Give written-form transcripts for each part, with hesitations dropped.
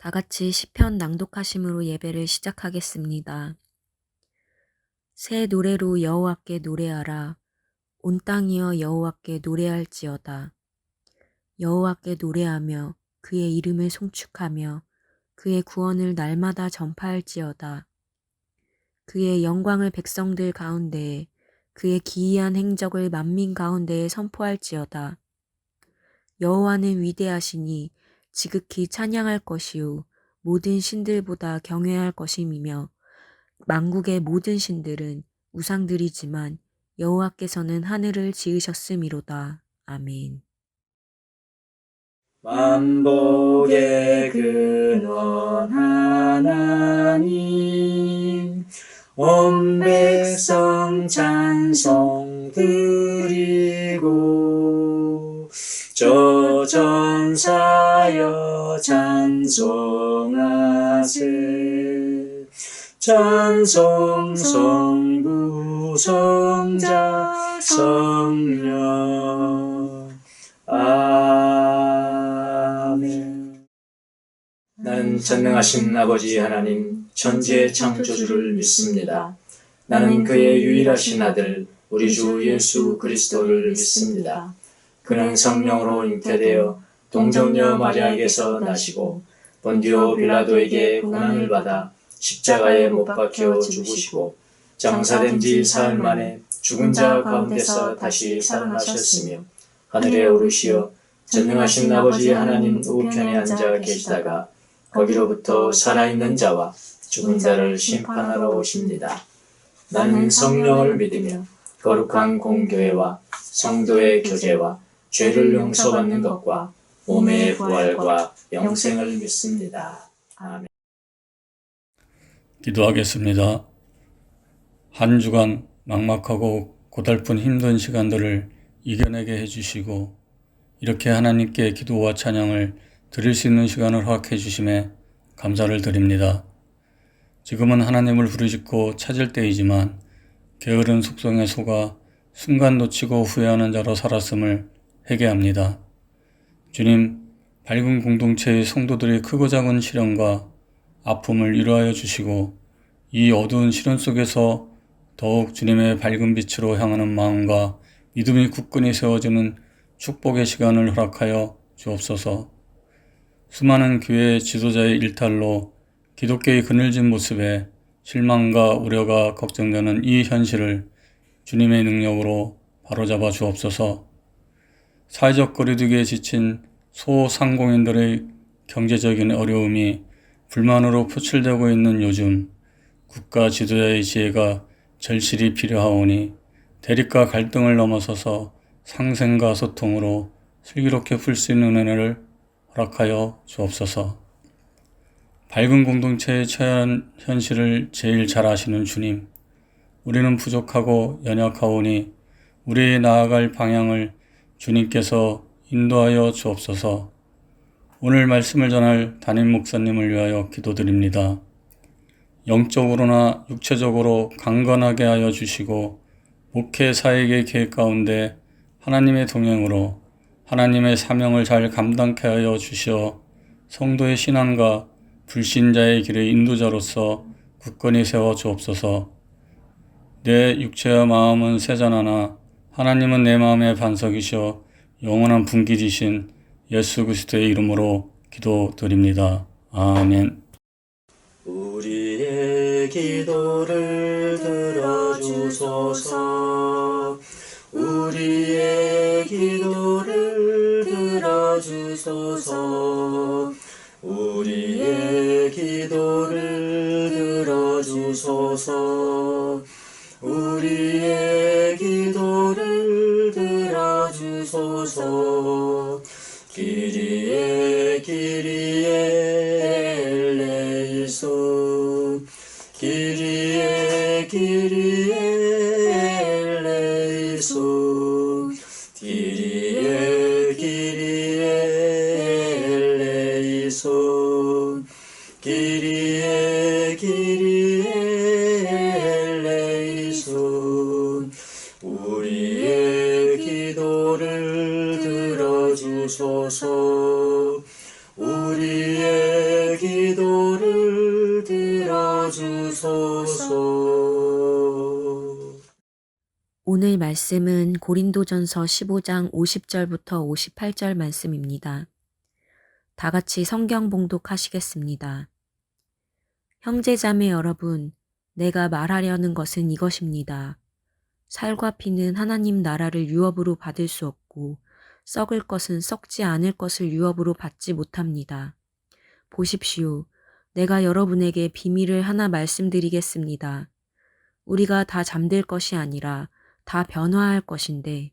다 같이 시편 낭독하심으로 예배를 시작하겠습니다. 새 노래로 여호와께 노래하라. 온 땅이여 여호와께 노래할지어다. 여호와께 노래하며 그의 이름을 송축하며 그의 구원을 날마다 전파할지어다. 그의 영광을 백성들 가운데에 그의 기이한 행적을 만민 가운데에 선포할지어다. 여호와는 위대하시니 지극히 찬양할 것이요 모든 신들보다 경외할 것임이며 만국의 모든 신들은 우상들이지만 여호와께서는 하늘을 지으셨음이로다. 아멘. 만복의 근원 하나님, 온 백성 찬송 드리고 저 전사여 찬송하세. 찬송 성부 성자 성령. 아멘. 나는 전능하신 아버지 하나님 천지의 창조주를 믿습니다. 나는 그의 유일하신 아들 우리 주 예수 그리스도를 믿습니다. 그는 성령으로 잉태되어 동정녀 마리아에게서 나시고 본디오 빌라도에게 고난을 받아 십자가에 못 박혀 죽으시고 장사된 지 사흘 만에 죽은 자 가운데서 다시 살아나셨으며 하늘에 오르시어 전능하신 아버지 하나님 우편에 앉아 계시다가 거기로부터 살아있는 자와 죽은 자를 심판하러 오십니다. 나는 성령을 믿으며 거룩한 공교회와 성도의 교제와 죄를 용서받는 것과 몸의 부활과 영생을 믿습니다. 아멘. 기도하겠습니다. 한 주간 막막하고 고달픈 힘든 시간들을 이겨내게 해주시고 이렇게 하나님께 기도와 찬양을 드릴 수 있는 시간을 허락해 주심에 감사를 드립니다. 지금은 하나님을 부르짖고 찾을 때이지만 게으른 속성에 속아 순간 놓치고 후회하는 자로 살았음을 회개합니다. 주님, 밝은 공동체의 성도들의 크고 작은 시련과 아픔을 위로하여 주시고 이 어두운 시련 속에서 더욱 주님의 밝은 빛으로 향하는 마음과 믿음이 굳건히 세워지는 축복의 시간을 허락하여 주옵소서. 수많은 교회 지도자의 일탈로 기독교의 그늘진 모습에 실망과 우려가 걱정되는 이 현실을 주님의 능력으로 바로잡아 주옵소서. 사회적 거리두기에 지친 소상공인들의 경제적인 어려움이 불만으로 표출되고 있는 요즘 국가 지도자의 지혜가 절실히 필요하오니 대립과 갈등을 넘어서서 상생과 소통으로 슬기롭게 풀 수 있는 은혜를 허락하여 주옵소서. 밝은 공동체에 처한 현실을 제일 잘 아시는 주님, 우리는 부족하고 연약하오니 우리의 나아갈 방향을 주님께서 인도하여 주옵소서. 오늘 말씀을 전할 담임 목사님을 위하여 기도드립니다. 영적으로나 육체적으로 강건하게 하여 주시고 목회 사역의 계획 가운데 하나님의 동행으로 하나님의 사명을 잘 감당케 하여 주시어 성도의 신앙과 불신자의 길의 인도자로서 굳건히 세워 주옵소서. 내 육체와 마음은 세잔하나 하나님은 내 마음의 반석이시여 영원한 분기지신 예수 그리스도의 이름으로 기도드립니다. 아멘. 우리의 기도를 들어주소서. 우리의 기도를 들어주소서. 우리의 기도를 들어주소서. 우리의 기도를 들어주소서. 기리에 기리에 엘레이소. 기리에 기리에 엘레이소. 기리에 기리에 엘레이소. 기리에 기리에 엘레이소. 우리의 기도를 들어주소서. 우리의 기도를 들어주소서. 오늘 말씀은 고린도전서 15장 50절부터 58절 말씀입니다. 다 같이 성경 봉독하시겠습니다. 형제자매 여러분, 내가 말하려는 것은 이것입니다. 살과 피는 하나님 나라를 유업으로 받을 수 없고 썩을 것은 썩지 않을 것을 유업으로 받지 못합니다. 보십시오. 내가 여러분에게 비밀을 하나 말씀드리겠습니다. 우리가 다 잠들 것이 아니라 다 변화할 것인데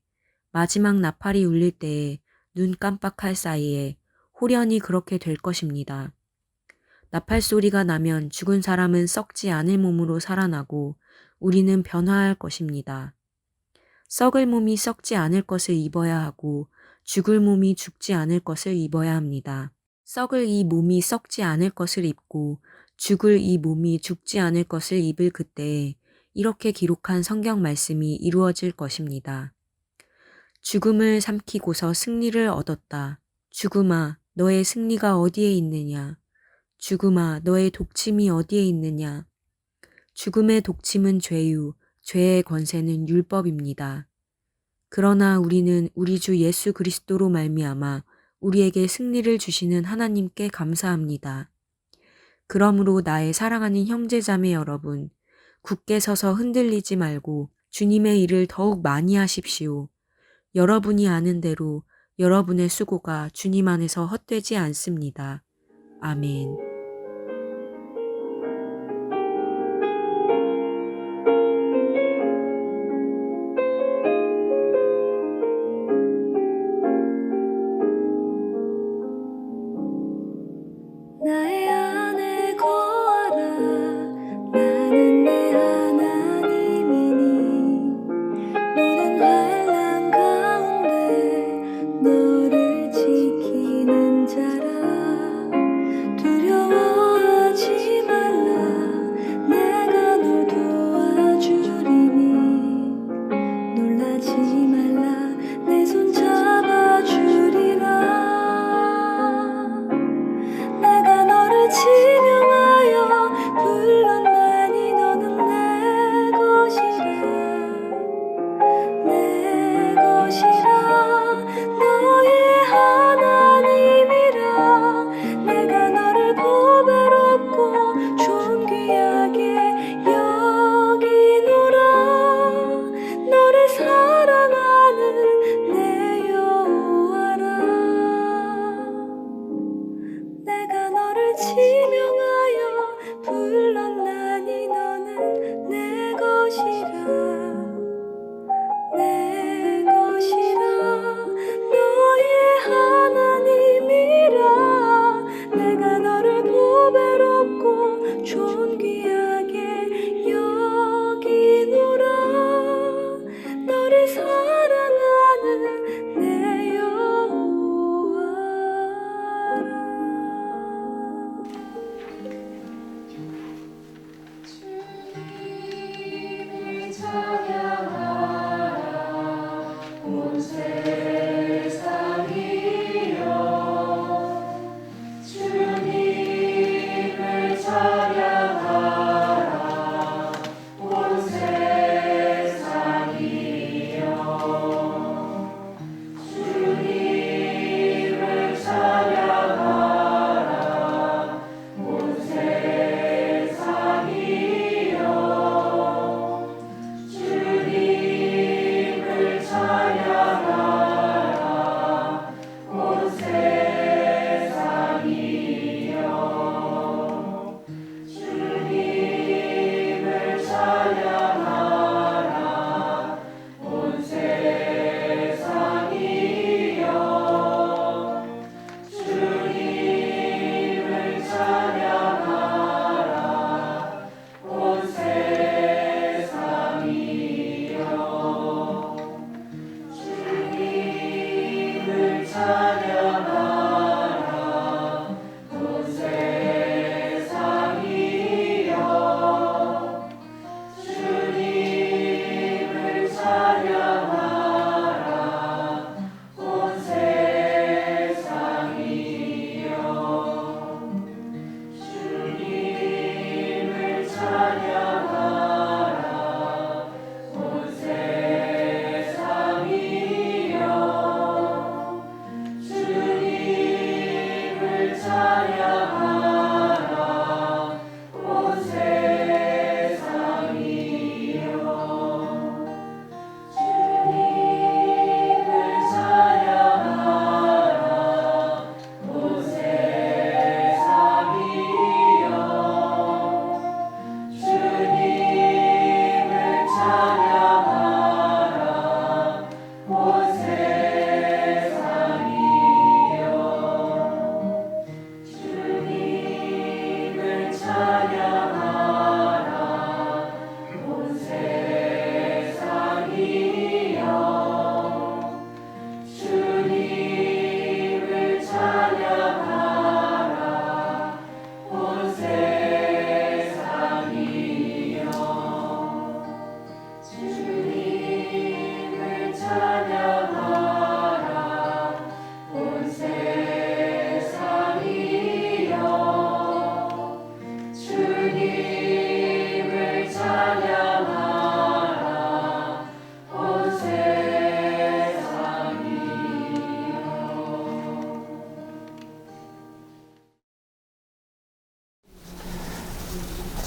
마지막 나팔이 울릴 때에 눈 깜빡할 사이에 호련히 그렇게 될 것입니다. 나팔 소리가 나면 죽은 사람은 썩지 않을 몸으로 살아나고 우리는 변화할 것입니다. 썩을 몸이 썩지 않을 것을 입어야 하고 죽을 몸이 죽지 않을 것을 입어야 합니다. 썩을 이 몸이 썩지 않을 것을 입고 죽을 이 몸이 죽지 않을 것을 입을 그때에 이렇게 기록한 성경 말씀이 이루어질 것입니다. 죽음을 삼키고서 승리를 얻었다. 죽음아, 너의 승리가 어디에 있느냐? 죽음아, 너의 독침이 어디에 있느냐? 죽음의 독침은 죄유, 죄의 권세는 율법입니다. 그러나 우리는 우리 주 예수 그리스도로 말미암아 우리에게 승리를 주시는 하나님께 감사합니다. 그러므로 나의 사랑하는 형제자매 여러분, 굳게 서서 흔들리지 말고 주님의 일을 더욱 많이 하십시오. 여러분이 아는 대로 여러분의 수고가 주님 안에서 헛되지 않습니다. 아멘. 나의 안에 거하라 나는 내 하나님이니 모든 환난 가운데 너를 지키는 자라 두려워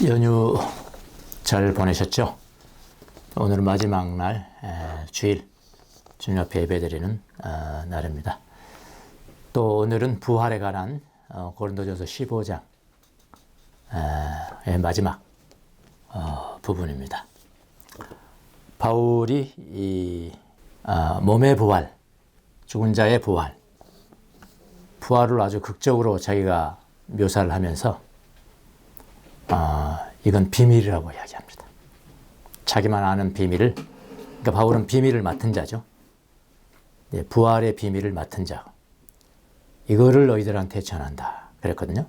연휴 잘 보내셨죠? 오늘은 마지막 날 주일 주님 앞에 예배드리는 날입니다. 또 오늘은 부활에 관한 고린도전서 15장 마지막 부분입니다. 바울이 이 몸의 부활, 죽은 자의 부활을 아주 극적으로 자기가 묘사를 하면서 이건 비밀이라고 이야기합니다. 자기만 아는 비밀을, 그러니까 바울은 비밀을 맡은 자죠. 부활의 비밀을 맡은 자. 이거를 너희들한테 전한다. 그랬거든요.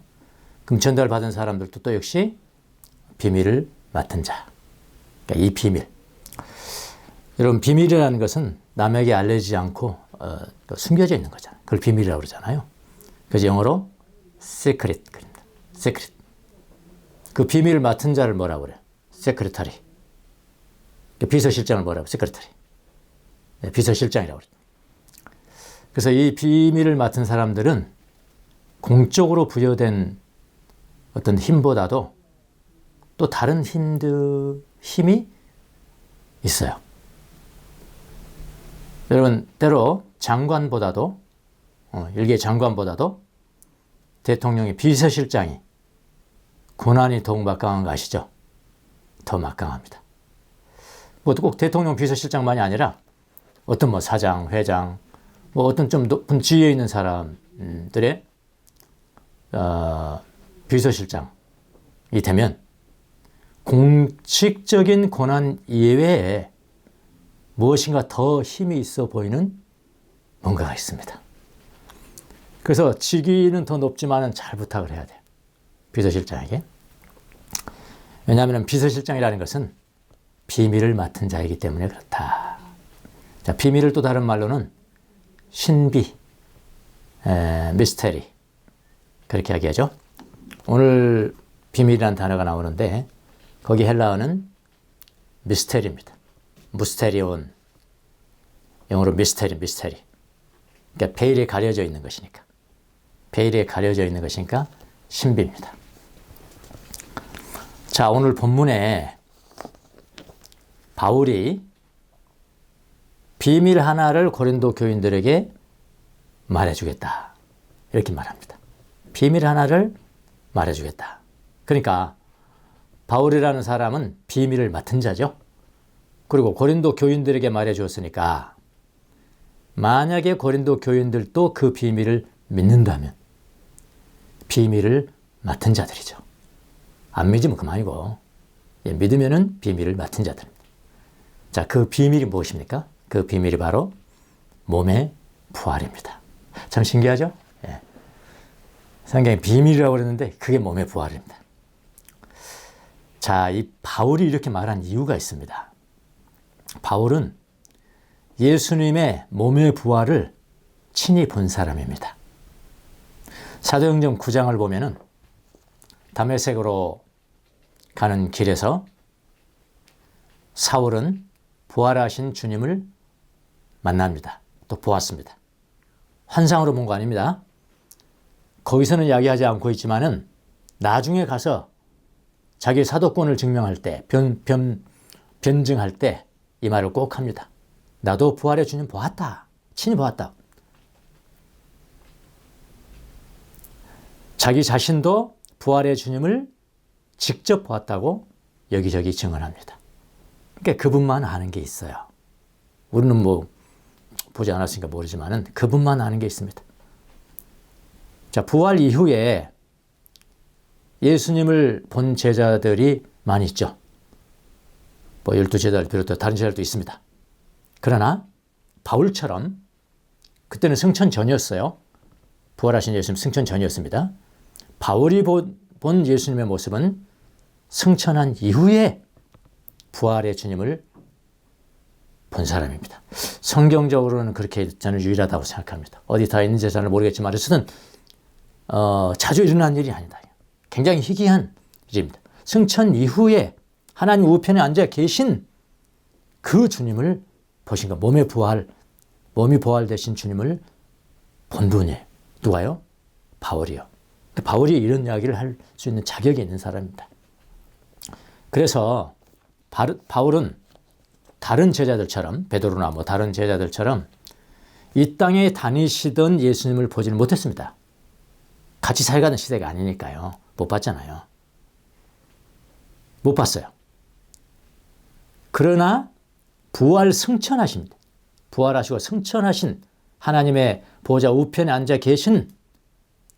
그럼 전달 받은 사람들도 또 역시 비밀을 맡은 자. 그러니까 이 비밀. 여러분, 비밀이라는 것은 남에게 알려지지 않고 숨겨져 있는 거잖아요. 그걸 비밀이라고 그러잖아요. 그래서 영어로 secret. secret. 그 비밀을 맡은 자를 뭐라고 그래요? 세크레터리. 비서실장을 뭐라고? 세크레터리. 비서실장이라고 그래요. 그래서 이 비밀을 맡은 사람들은 공적으로 부여된 어떤 힘보다도 또 다른 힘이 있어요. 여러분, 때로 장관보다도, 일개 장관보다도 대통령의 비서실장이 고난이 더욱 막강한 거 아시죠? 더 막강합니다. 꼭 대통령 비서실장만이 아니라 어떤 사장, 회장, 어떤 좀 높은 지위에 있는 사람들의 비서실장이 되면 공식적인 고난 이외에 무엇인가 더 힘이 있어 보이는 뭔가가 있습니다. 그래서 직위는 더 높지만은 잘 부탁을 해야 돼요. 비서실장에게. 왜냐하면 비서실장이라는 것은 비밀을 맡은 자이기 때문에 그렇다. 자, 비밀을 또 다른 말로는 신비, 미스테리 그렇게 이야기하죠. 오늘 비밀이라는 단어가 나오는데 거기 헬라어는 미스테리입니다. 무스테리온, 영어로 미스테리. 그러니까 베일에 가려져 있는 것이니까. 베일에 가려져 있는 것이니까 신비입니다. 자, 오늘 본문에 바울이 비밀 하나를 고린도 교인들에게 말해주겠다. 이렇게 말합니다. 비밀 하나를 말해주겠다. 그러니까 바울이라는 사람은 비밀을 맡은 자죠. 그리고 고린도 교인들에게 말해주었으니까 만약에 고린도 교인들도 그 비밀을 믿는다면 비밀을 맡은 자들이죠. 안 믿으면 그만이고 믿으면은 비밀을 맡은 자들입니다. 자, 그 비밀이 무엇입니까? 그 비밀이 바로 몸의 부활입니다. 참 신기하죠? 예. 성경에 비밀이라고 그랬는데 그게 몸의 부활입니다. 자, 이 바울이 이렇게 말한 이유가 있습니다. 바울은 예수님의 몸의 부활을 친히 본 사람입니다. 사도행전 9장을 보면은 다메섹으로 가는 길에서 사울은 부활하신 주님을 만납니다. 또 보았습니다. 환상으로 본 거 아닙니다. 거기서는 이야기하지 않고 있지만은 나중에 가서 자기 사도권을 증명할 때, 변증할 때 이 말을 꼭 합니다. 나도 부활의 주님 보았다. 친히 보았다. 자기 자신도 부활의 주님을 직접 보았다고 여기저기 증언합니다. 그러니까 그분만 아는 게 있어요. 우리는 뭐 보지 않았으니까 모르지만은 그분만 아는 게 있습니다. 자, 부활 이후에 예수님을 본 제자들이 많이 있죠. 뭐 12제자를 비롯해 다른 제자들도 있습니다. 그러나 바울처럼 그때는 승천 전이었어요. 부활하신 예수님 승천 전이었습니다. 바울이 본 예수님의 모습은 승천한 이후에 부활의 주님을 본 사람입니다. 성경적으로는 그렇게 저는 유일하다고 생각합니다. 어디 다 있는지 잘 모르겠지만 어쨌든 자주 일어난 일이 아니다. 굉장히 희귀한 일입니다. 승천 이후에 하나님 우편에 앉아 계신 그 주님을 보신 것, 몸이 부활되신 주님을 본 분이에요. 누가요? 바울이요. 바울이 이런 이야기를 할 수 있는 자격이 있는 사람입니다. 그래서 바울은 다른 제자들처럼, 베드로나 뭐 다른 제자들처럼 이 땅에 다니시던 예수님을 보지는 못했습니다. 같이 살아가는 시대가 아니니까요. 못 봤잖아요. 못 봤어요. 그러나 부활 승천하십니다. 부활하시고 승천하신 하나님의 보좌 우편에 앉아 계신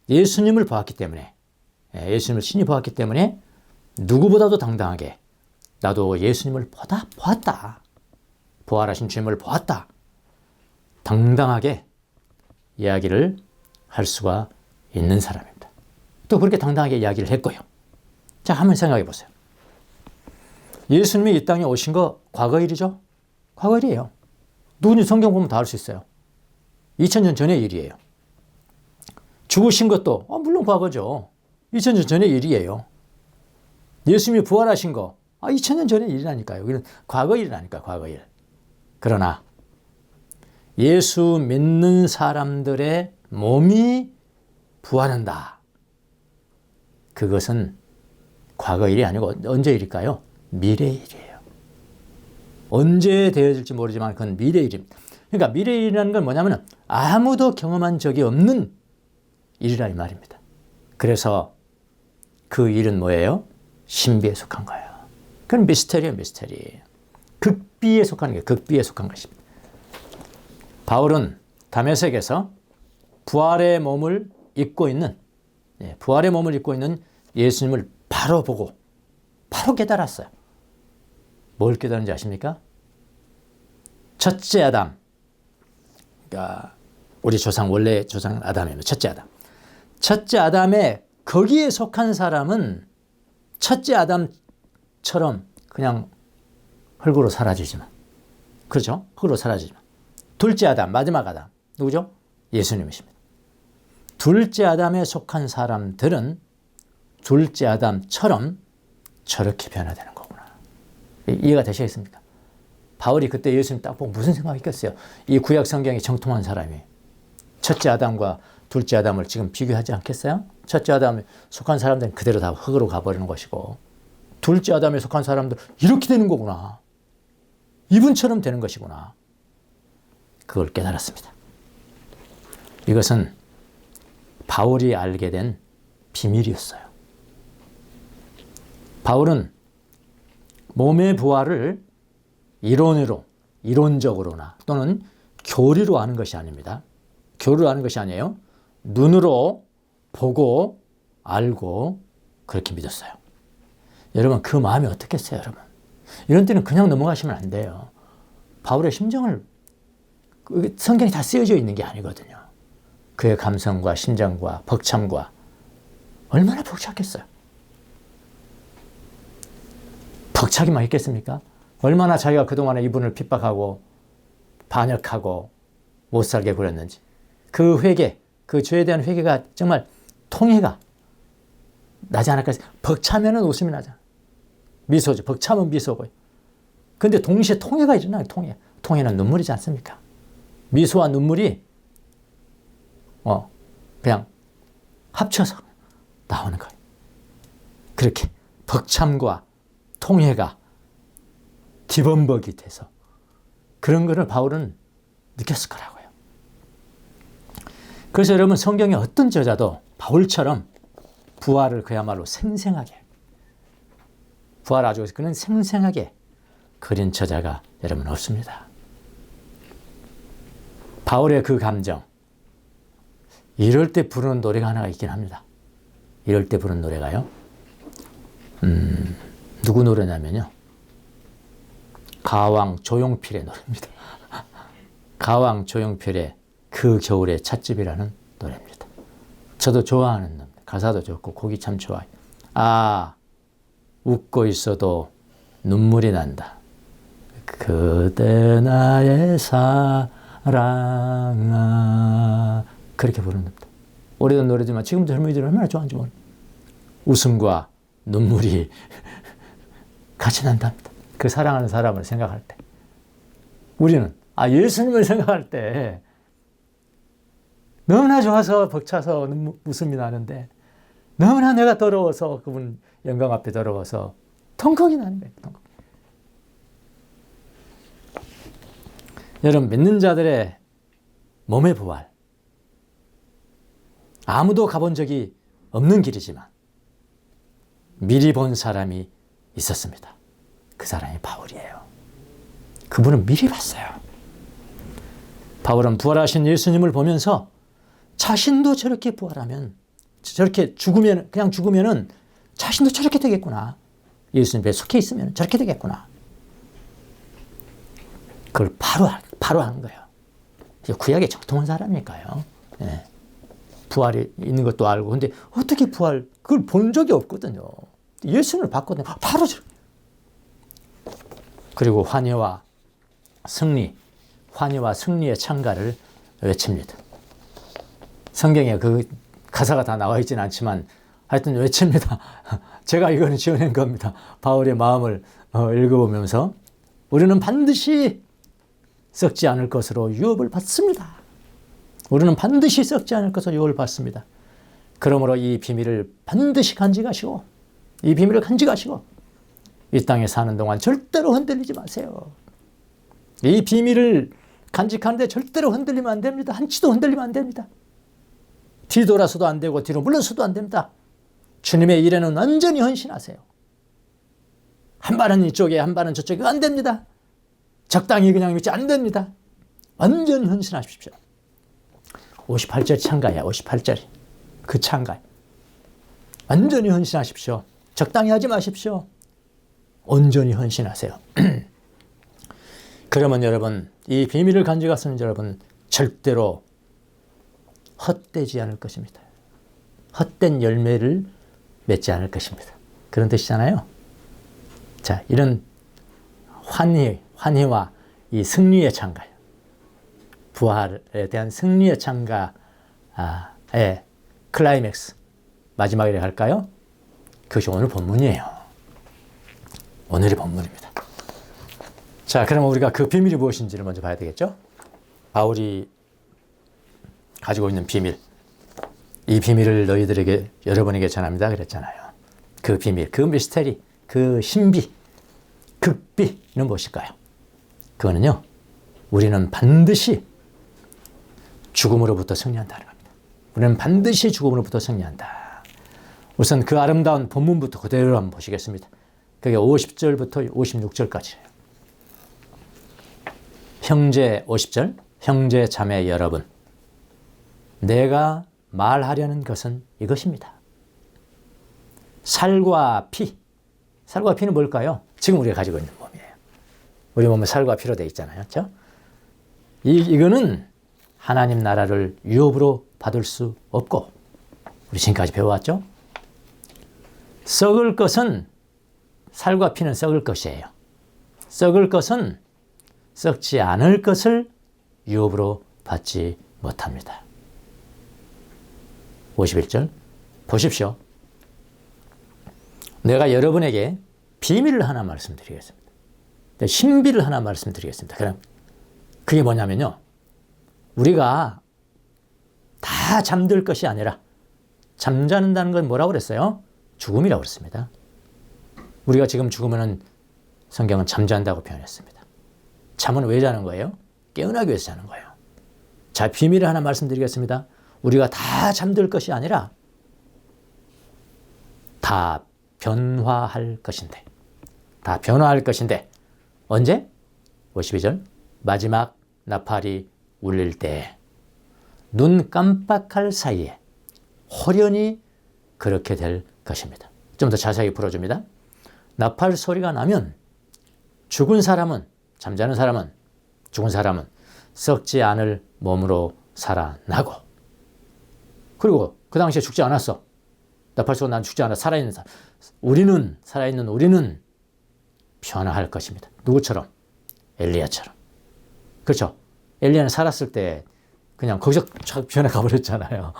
예수님을 보았기 때문에, 예수님을 친히 보았기 때문에 누구보다도 당당하게 나도 예수님을 보았다. 부활하신 주님을 보았다. 당당하게 이야기를 할 수가 있는 사람입니다. 또 그렇게 당당하게 이야기를 했고요. 자, 한번 생각해 보세요. 예수님이 이 땅에 오신 거 과거 일이죠? 과거 일이에요. 누구든지 성경 보면 다 알 수 있어요. 2000년 전의 일이에요. 죽으신 것도 물론 과거죠. 2000년 전의 일이에요. 예수님이 부활하신 거 2000년 전의 일이라니까요. 이건 과거 일이라니까, 과거 일. 그러나 예수 믿는 사람들의 몸이 부활한다. 그것은 과거 일이 아니고 언제 일일까요? 미래 일이에요. 언제 되어질지 모르지만 그건 미래 일입니다. 그러니까 미래 일이라는 건 뭐냐면 아무도 경험한 적이 없는 일이라 이 말입니다. 그래서 그 일은 뭐예요? 신비에 속한 거예요. 그건 미스테리예요, 미스테리. 극비에 속하는 게 극비에 속한 것입니다. 바울은 다메섹에서 부활의 몸을 입고 있는 예수님을 바로 보고 바로 깨달았어요. 뭘 깨달은지 아십니까? 첫째 아담, 그러니까 우리 원래 조상 아담이에요. 첫째 아담. 첫째 아담의 거기에 속한 사람은 첫째 아담처럼 그냥 흙으로 사라지지만, 그렇죠? 흙으로 사라지지만, 둘째 아담, 마지막 아담, 누구죠? 예수님이십니다. 둘째 아담에 속한 사람들은 둘째 아담처럼 저렇게 변화되는 거구나. 이해가 되시겠습니까? 바울이 그때 예수님 딱 보고 무슨 생각했겠어요? 이 구약 성경에 정통한 사람이 첫째 아담과 둘째 아담을 지금 비교하지 않겠어요? 첫째 아담에 속한 사람들은 그대로 다 흙으로 가버리는 것이고, 둘째 아담에 속한 사람들 이렇게 되는 거구나. 이분처럼 되는 것이구나. 그걸 깨달았습니다. 이것은 바울이 알게 된 비밀이었어요. 바울은 몸의 부활을 이론적으로나 또는 교리로 아는 것이 아닙니다. 교리로 아는 것이 아니에요. 눈으로 보고 알고 그렇게 믿었어요. 여러분, 그 마음이 어떻겠어요, 여러분? 이런 때는 그냥 넘어가시면 안 돼요. 바울의 심정을, 성경이 다 쓰여져 있는 게 아니거든요. 그의 감성과 심정과 벅참과 얼마나 벅찼겠어요. 벅차기만 했겠습니까? 얼마나 자기가 그동안에 이분을 핍박하고 반역하고 못 살게 굴었는지. 그 회개, 그 죄에 대한 회개가 정말 통해가 나지 않을까. 벅차면은 웃음이 나잖아. 미소죠. 벅차면 미소고요. 근데 동시에 통해가 일어나요. 통해는 눈물이지 않습니까? 미소와 눈물이 그냥 합쳐서 나오는 거예요. 그렇게 벅참과 통해가 뒤범벅이 돼서 그런 것을 바울은 느꼈을 거라고요. 그래서 여러분 성경의 어떤 저자도 바울처럼 부활을 그야말로 생생하게, 부활 아주 그는 생생하게 그린 저자가 여러분 없습니다. 바울의 그 감정, 이럴 때 부르는 노래가 하나가 있긴 합니다. 이럴 때 부르는 노래가요. 누구 노래냐면요. 가왕 조용필의 노래입니다. 가왕 조용필의 그 겨울의 찻집이라는 노래입니다. 저도 좋아하는 노래. 가사도 좋고 곡이 참 좋아요. 아, 웃고 있어도 눈물이 난다. 그대 나의 사랑아. 그렇게 부르는 겁니다. 오래된 노래지만 지금도 젊은이들은 얼마나 좋아하는지 모르겠어요. 웃음과 눈물이 같이 난답니다. 그 사랑하는 사람을 생각할 때. 우리는 예수님을 생각할 때 너무나 좋아서 벅차서 웃음이 나는데 너무나 내가 더러워서 그분 영광 앞에 더러워서 통곡이 나는 거예요. 통곡. 여러분 믿는 자들의 몸의 부활, 아무도 가본 적이 없는 길이지만 미리 본 사람이 있었습니다. 그 사람이 바울이에요. 그분은 미리 봤어요. 바울은 부활하신 예수님을 보면서 자신도 저렇게 부활하면, 저렇게 죽으면, 그냥 죽으면은 자신도 저렇게 되겠구나. 예수님 배에 속해 있으면 저렇게 되겠구나. 그걸 바로 한 거예요. 구약에 정통한 사람이니까요. 예. 부활이 있는 것도 알고. 근데 어떻게 그걸 본 적이 없거든요. 예수님을 봤거든요. 바로 저렇게. 그리고 환희와 승리의 찬가를 외칩니다. 성경에 그 가사가 다 나와 있지는 않지만 하여튼 외칩니다. 제가 이거는 지어낸 겁니다. 바울의 마음을 읽어보면서 우리는 반드시 썩지 않을 것으로 유업을 받습니다. 우리는 반드시 썩지 않을 것으로 유업을 받습니다. 그러므로 이 비밀을 반드시 간직하시고 이 비밀을 간직하시고 이 땅에 사는 동안 절대로 흔들리지 마세요. 이 비밀을 간직하는데 절대로 흔들리면 안 됩니다. 한치도 흔들리면 안 됩니다. 뒤돌아서도 안 되고 뒤로 물러서도 안 됩니다. 주님의 일에는 완전히 헌신하세요. 한 발은 이쪽에 한 발은 저쪽에 안 됩니다. 적당히 그냥 믿지 안 됩니다. 완전히 헌신하십시오. 58절 찬가야. 58절이 그 찬가. 완전히 헌신하십시오. 적당히 하지 마십시오. 온전히 헌신하세요. 그러면 여러분 이 비밀을 간직하시는 여러분 절대로 헛되지 않을 것입니다. 헛된 열매를 맺지 않을 것입니다. 그런 뜻이잖아요. 자, 이런 환희와 이 승리의 찬가요. 부활에 대한 승리의 찬가의 클라이맥스 마지막이라 할까요? 그것이 오늘 본문이에요. 오늘의 본문입니다. 자, 그러면 우리가 그 비밀이 무엇인지를 먼저 봐야 되겠죠? 바울이 가지고 있는 비밀, 이 비밀을 너희들에게 여러분에게 전합니다 그랬잖아요. 그 비밀, 그 미스테리, 그 신비, 극비는 무엇일까요? 그거는요, 우리는 반드시 죽음으로부터 승리한다는 겁니다. 우리는 반드시 죽음으로부터 승리한다. 우선 그 아름다운 본문부터 그대로 한번 보시겠습니다. 그게 50절부터 56절까지예요. 형제 50절, 형제 자매 여러분, 내가 말하려는 것은 이것입니다. 살과 피는 뭘까요? 지금 우리가 가지고 있는 몸이에요. 우리 몸은 살과 피로 되어 있잖아요. 그렇죠? 이거는 하나님 나라를 유업으로 받을 수 없고, 우리 지금까지 배워왔죠? 썩을 것은, 살과 피는 썩을 것이에요. 썩을 것은 썩지 않을 것을 유업으로 받지 못합니다. 51절 보십시오. 내가 여러분에게 비밀을 하나 말씀드리겠습니다. 신비를 하나 말씀드리겠습니다. 그럼 그게 뭐냐면요, 우리가 다 잠들 것이 아니라 잠자는다는 건 뭐라고 그랬어요? 죽음이라고 그랬습니다. 우리가 지금 죽으면은 성경은 잠잔다고 표현했습니다. 잠은 왜 자는 거예요? 깨어나기 위해서 자는 거예요. 자, 비밀을 하나 말씀드리겠습니다. 우리가 다 잠들 것이 아니라 다 변화할 것인데, 다 변화할 것인데, 언제? 52절. 마지막 나팔이 울릴 때, 눈 깜빡할 사이에 호련히 그렇게 될 것입니다. 좀 더 자세하게 풀어줍니다. 나팔 소리가 나면 죽은 사람은, 잠자는 사람은, 죽은 사람은 썩지 않을 몸으로 살아나고, 그리고 그 당시에 죽지 않았어. 나팔 소리가 난 죽지 않아. 살아있는 사람. 살아있는 우리는 변화할 것입니다. 누구처럼? 엘리야처럼. 그렇죠? 엘리야는 살았을 때 그냥 거기서 쫙 변해가 버렸잖아요.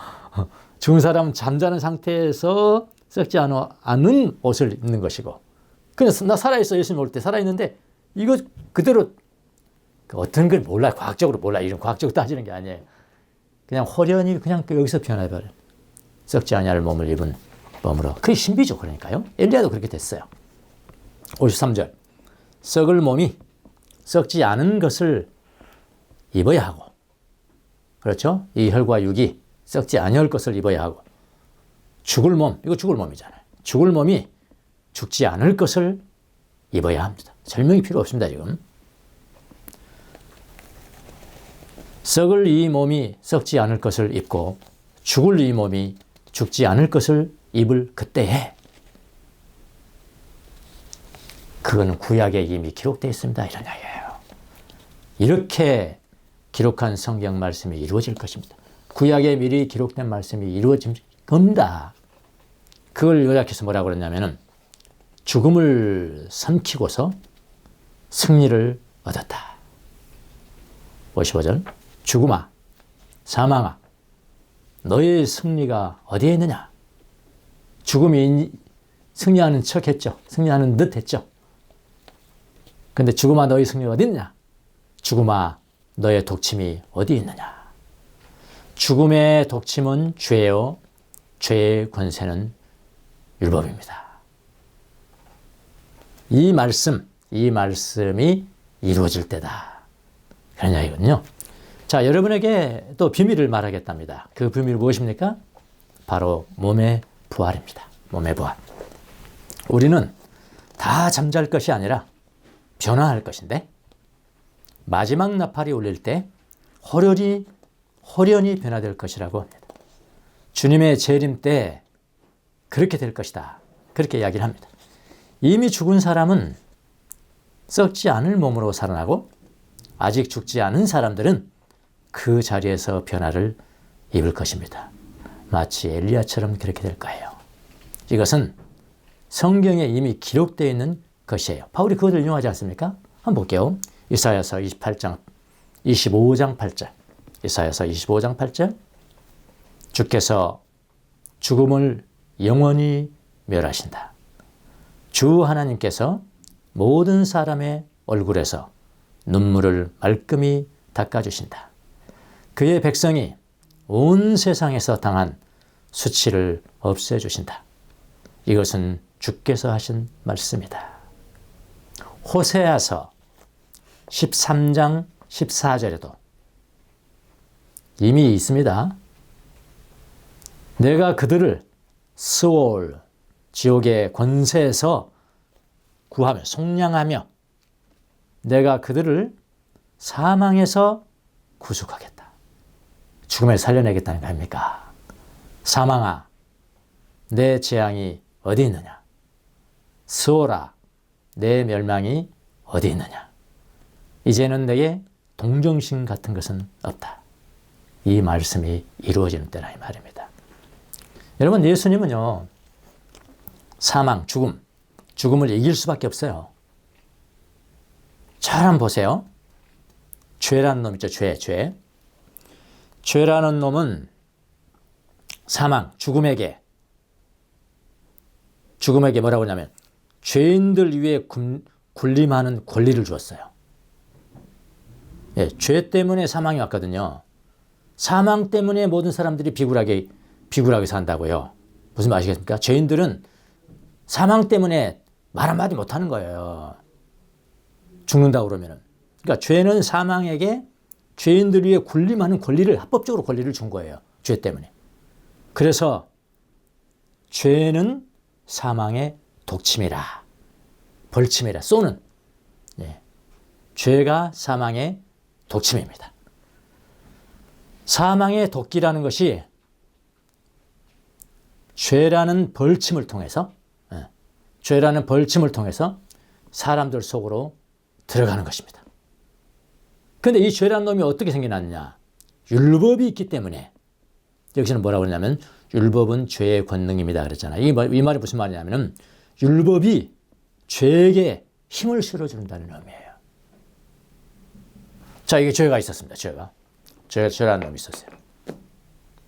죽은 사람은 잠자는 상태에서 썩지 않은 옷을 입는 것이고, 그냥 나 살아있어. 예수님 올 때 살아있는데 이거 그대로 어떤 걸 몰라요. 과학적으로 몰라요. 이런 과학적으로 따지는 게 아니에요. 그냥 호련히 그냥 여기서 변해버려요. 썩지 아니할 몸을 입은 몸으로. 그게 신비죠. 그러니까요. 엘리야도 그렇게 됐어요. 53절. 썩을 몸이 썩지 않은 것을 입어야 하고, 그렇죠? 이 혈과 육이 썩지 아니할 것을 입어야 하고, 죽을 몸, 이거 죽을 몸이잖아요. 죽을 몸이 죽지 않을 것을 입어야 합니다. 설명이 필요 없습니다, 지금. 썩을 이 몸이 썩지 않을 것을 입고 죽을 이 몸이 죽지 않을 것을 입을 그때에, 그건 구약에 이미 기록되어 있습니다. 이런 이야기예요. 이렇게 기록한 성경 말씀이 이루어질 것입니다. 구약에 미리 기록된 말씀이 이루어질 겁니다. 그걸 요약해서 뭐라고 그랬냐면은 죽음을 삼키고서 승리를 얻었다. 55절. 죽음아, 사망아, 너의 승리가 어디에 있느냐? 죽음이 승리하는 척 했죠. 승리하는 듯 했죠. 근데 죽음아, 너의 승리가 어디 있느냐? 죽음아, 너의 독침이 어디 있느냐? 죽음의 독침은 죄요, 죄의 권세는 율법입니다. 이 말씀이 이루어질 때다. 그런 이야기거든요. 자, 여러분에게 또 비밀을 말하겠답니다. 그 비밀이 무엇입니까? 바로 몸의 부활입니다. 몸의 부활. 우리는 다 잠잘 것이 아니라 변화할 것인데, 마지막 나팔이 울릴 때 호련히 변화될 것이라고 합니다. 주님의 재림 때 그렇게 될 것이다. 그렇게 이야기를 합니다. 이미 죽은 사람은 썩지 않을 몸으로 살아나고, 아직 죽지 않은 사람들은 그 자리에서 변화를 입을 것입니다. 마치 엘리야처럼 그렇게 될 거예요. 이것은 성경에 이미 기록되어 있는 것이에요. 바울이 그것을 인용하지 않습니까? 한번 볼게요. 이사야서 25장 8절. 이사야서 25장 8절. 주께서 죽음을 영원히 멸하신다. 주 하나님께서 모든 사람의 얼굴에서 눈물을 말끔히 닦아주신다. 그의 백성이 온 세상에서 당한 수치를 없애주신다. 이것은 주께서 하신 말씀이다. 호세아서 13장 14절에도 이미 있습니다. 내가 그들을 스올, 지옥의 권세에서 구하며 속량하며 내가 그들을 사망에서 구속하겠다. 죽음에 살려내겠다는 거 아닙니까? 사망아, 내 재앙이 어디 있느냐? 스올아, 내 멸망이 어디 있느냐? 이제는 내게 동정심 같은 것은 없다. 이 말씀이 이루어지는 때라 이 말입니다. 여러분, 예수님은요, 사망, 죽음을 이길 수밖에 없어요. 잘 한번 보세요. 죄라는 놈 있죠. 죄. 죄라는 놈은 사망, 죽음에게 뭐라고 하냐면 죄인들 위에 군림하는 권리를 주었어요. 예, 죄 때문에 사망이 왔거든요. 사망 때문에 모든 사람들이 비굴하게 비굴하게 산다고요. 무슨 말 아시겠습니까? 죄인들은 사망 때문에 말 한마디 못하는 거예요. 죽는다고 그러면은. 그러니까 죄는 사망에게 죄인들 위해 군림하는 권리를, 합법적으로 권리를 준 거예요. 죄 때문에. 그래서 죄는 사망의 독침이라, 벌침이라, 쏘는. 예. 죄가 사망의 독침입니다. 사망의 도끼라는 것이 죄라는 벌침을 통해서, 죄라는 벌침을 통해서 사람들 속으로 들어가는 것입니다. 그런데 이 죄라는 놈이 어떻게 생겨났느냐? 율법이 있기 때문에. 여기서는 뭐라고 그러냐면 율법은 죄의 권능입니다 그랬잖아요. 이 말이 무슨 말이냐면 율법이 죄에게 힘을 실어준다는 의미예요. 자, 이게 죄가 있었습니다. 죄라는 놈이 있었어요.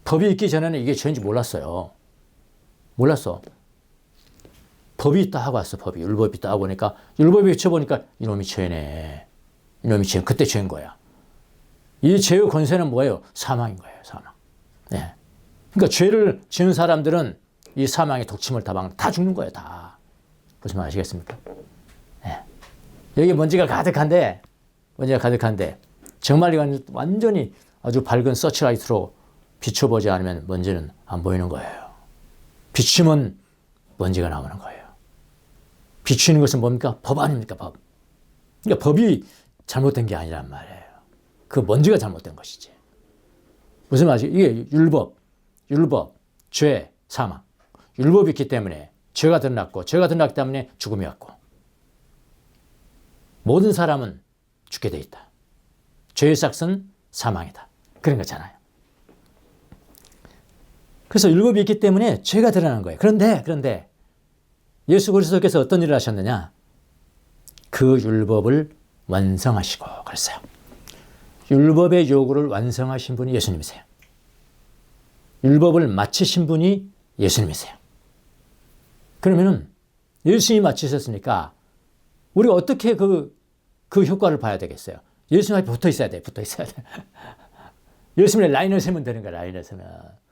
법이 있기 전에는 이게 죄인지 몰랐어요. 몰랐어. 법이 있다 하고 왔어. 율법이 있다 하고 보니까, 율법이 비춰보니까 이놈이 죄네. 이놈이 죄. 그때 죄인 거야. 이 죄의 권세는 뭐예요? 사망인 거예요. 사망. 네. 그러니까 죄를 지은 사람들은 이 사망의 독침을 다 죽는 거예요. 다. 무슨 말 아시겠습니까? 네. 여기 먼지가 가득한데 정말 이건 완전히 아주 밝은 서치라이트로 비춰보지 않으면 먼지는 안 보이는 거예요. 비추면 먼지가 나오는 거예요. 비추는 것은 뭡니까? 법 아닙니까? 법. 그러니까 법이 잘못된 게 아니란 말이에요. 그 먼지가 잘못된 것이지. 무슨 말이지? 이게 율법, 죄, 사망. 율법이 있기 때문에 죄가 드러났고, 죄가 드러났기 때문에 죽음이 왔고, 모든 사람은 죽게 돼 있다. 죄의 삭은 사망이다. 그런 거잖아요. 그래서 율법이 있기 때문에 죄가 드러나는 거예요. 그런데 예수 그리스도께서 어떤 일을 하셨느냐? 그 율법을 완성하시고 그랬어요. 율법의 요구를 완성하신 분이 예수님이세요. 율법을 마치신 분이 예수님이세요. 그러면은 예수님이 마치셨으니까 우리가 어떻게 그 효과를 봐야 되겠어요? 예수님 앞에 붙어 있어야 돼. 예수님의 라인을 세면 되는 거야. 라인을 세면.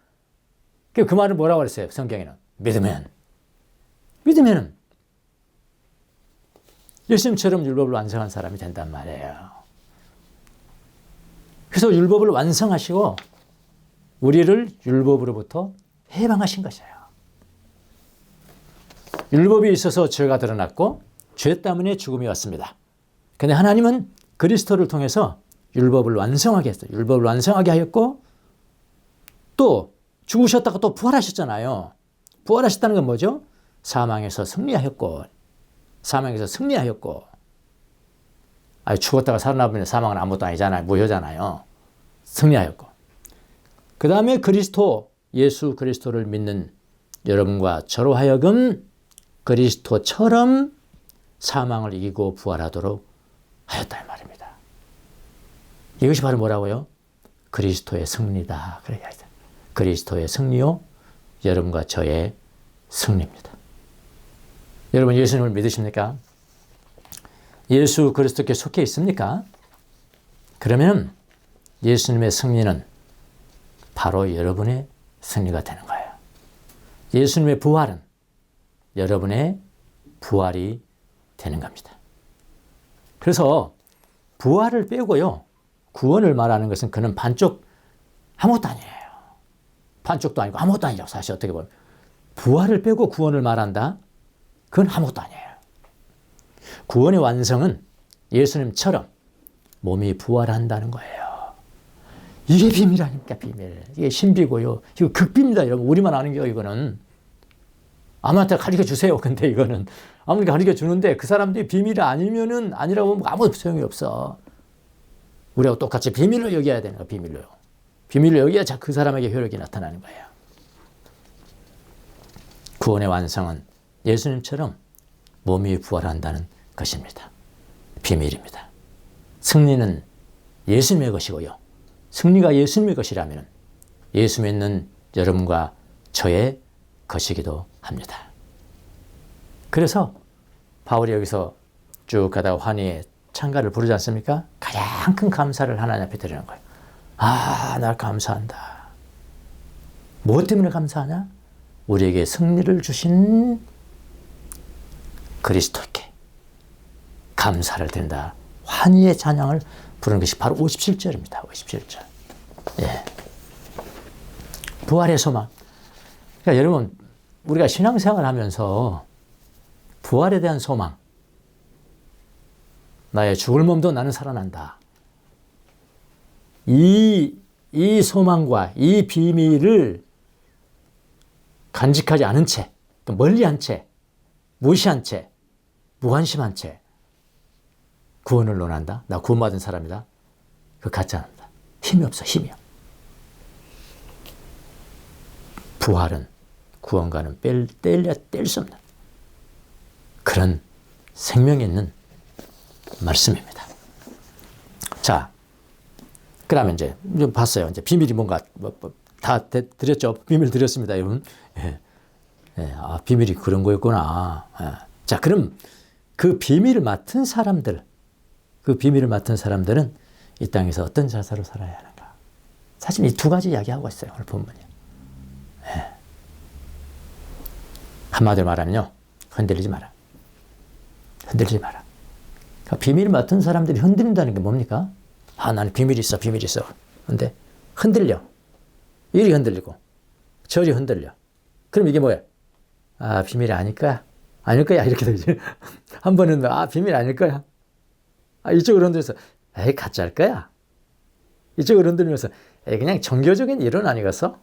그 말은 뭐라고 그랬어요? 성경에는 믿으면은 예수님처럼 율법을 완성한 사람이 된단 말이에요. 그래서 율법을 완성하시고 우리를 율법으로부터 해방하신 것이에요. 율법이 있어서 죄가 드러났고 죄 때문에 죽음이 왔습니다. 그런데 하나님은 그리스도를 통해서 율법을 완성하게 했어요. 율법을 완성하게 하였고 또 죽으셨다가 또 부활하셨잖아요. 부활하셨다는 건 뭐죠? 사망에서 승리하였고 죽었다가 살아나면 사망은 아무것도 아니잖아요. 무효잖아요. 승리하였고 그 다음에 예수 그리스도를 믿는 여러분과 저로 하여금 그리스도처럼 사망을 이기고 부활하도록 하였다 이 말입니다. 이것이 바로 뭐라고요? 그리스도의 승리다. 그리스도의 승리요 여러분과 저의 승리입니다. 여러분 예수님을 믿으십니까? 예수 그리스도께 속해 있습니까? 그러면 예수님의 승리는 바로 여러분의 승리가 되는 거예요. 예수님의 부활은 여러분의 부활이 되는 겁니다. 그래서 부활을 빼고요 구원을 말하는 것은 그는 반쪽 아무것도 아니에요. 반쪽도 아니고 아무것도 아니라고 사실 어떻게 보면 부활을 빼고 구원을 말한다? 그건 아무것도 아니에요. 구원의 완성은 예수님처럼 몸이 부활한다는 거예요. 이게 비밀 아닙니까? 비밀. 이게 신비고요. 이거 극비입니다. 여러분 우리만 아는 게 이거는. 아무한테 가르쳐 주세요. 근데 이거는 아무리 가르쳐 주는데 그 사람들이 비밀이 아니라고 하면 아무 소용이 없어. 우리하고 똑같이 비밀로 여겨야 되는 거야. 비밀로요. 비밀로 여기야 그 사람에게 효력이 나타나는 거예요. 구원의 완성은 예수님처럼 몸이 부활한다는 것입니다. 비밀입니다. 승리는 예수님의 것이고요. 승리가 예수님의 것이라면 예수 믿는 여러분과 저의 것이기도 합니다. 그래서 바울이 여기서 쭉 가다가 환희의 찬가를 부르지 않습니까? 가장 큰 감사를 하나님 앞에 드리는 거예요. 아, 날 감사한다. 무엇 때문에 감사하냐? 우리에게 승리를 주신 그리스도께 감사를 드린다. 환희의 찬양을 부르는 것이 바로 57절입니다. 57절. 예. 부활의 소망. 그러니까 여러분, 우리가 신앙생활 하면서 부활에 대한 소망. 나의 죽을 몸도 나는 살아난다. 이 소망과 이 비밀을 간직하지 않은 채, 멀리한 채, 무시한 채, 무관심한 채 구원을 논한다. 나 구원받은 사람이다. 그거 같지 않습니다. 힘이 없어, 힘이요. 부활은 구원과는 뗄 수 없는 그런 생명이 있는 말씀입니다. 자, 그러면 이제 봤어요. 이제 비밀이 뭔가 다 드렸죠. 비밀 드렸습니다, 여러분. 예. 예. 아, 비밀이 그런 거였구나. 예. 자, 그럼 그 비밀을 맡은 사람들은 이 땅에서 어떤 자세로 살아야 하는가? 사실 이 두 가지 이야기하고 있어요, 오늘 본문이. 예. 한마디로 말하면요, 흔들리지 마라. 흔들리지 마라. 그러니까 비밀을 맡은 사람들이 흔들린다는 게 뭡니까? 아, 나는 비밀이 있어. 근데 흔들려. 이리 흔들리고 저리 흔들려. 그럼 이게 뭐야? 아, 비밀이 아닐 거야. 이렇게 되지. 한 번은 아, 비밀 아닐 거야. 아, 이쪽으로 흔들면서 에이, 가짜일 거야. 이쪽으로 흔들면서 에이, 그냥 종교적인 이론 아니겠어?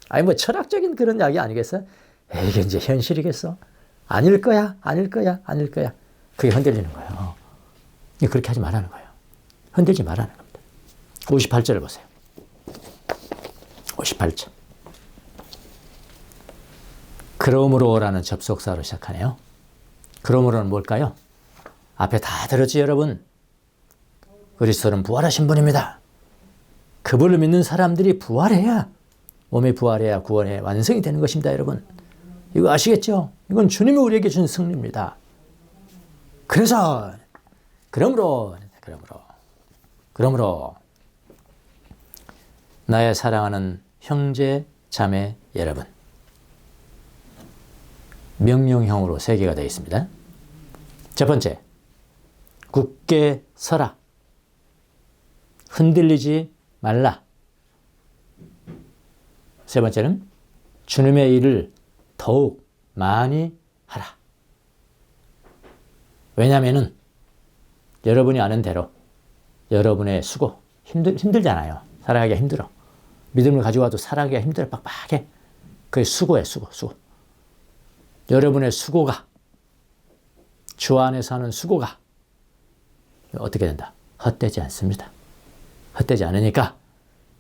아니, 뭐 철학적인 그런 이야기 아니겠어? 에이, 이게 이제 현실이겠어? 아닐 거야. 그게 흔들리는 거예요. 그렇게 하지 말라는 거예요. 흔들지 말라는 겁니다. 58절을 보세요. 58절. 그러므로라는 접속사로 시작하네요. 그러므로는 뭘까요? 앞에 다 들었지, 여러분? 그리스도는 부활하신 분입니다. 그분을 믿는 사람들이 부활해야, 몸이 부활해야 구원의 완성이 되는 것입니다, 여러분. 이거 아시겠죠? 이건 주님이 우리에게 준 승리입니다. 그래서 그러므로 나의 사랑하는 형제 자매 여러분, 명령형으로 3개가 되어 있습니다. 첫 번째, 굳게 서라. 흔들리지 말라. 세 번째는 주님의 일을 더욱 많이 하라. 왜냐하면 여러분이 아는 대로 여러분의 수고, 힘들잖아요. 살아가기가 힘들어. 믿음을 가지고 와도 살아가기가 힘들어. 빡빡해. 그게 수고예요, 수고. 여러분의 수고가, 주 안에서 하는 수고가 어떻게 된다? 헛되지 않습니다. 헛되지 않으니까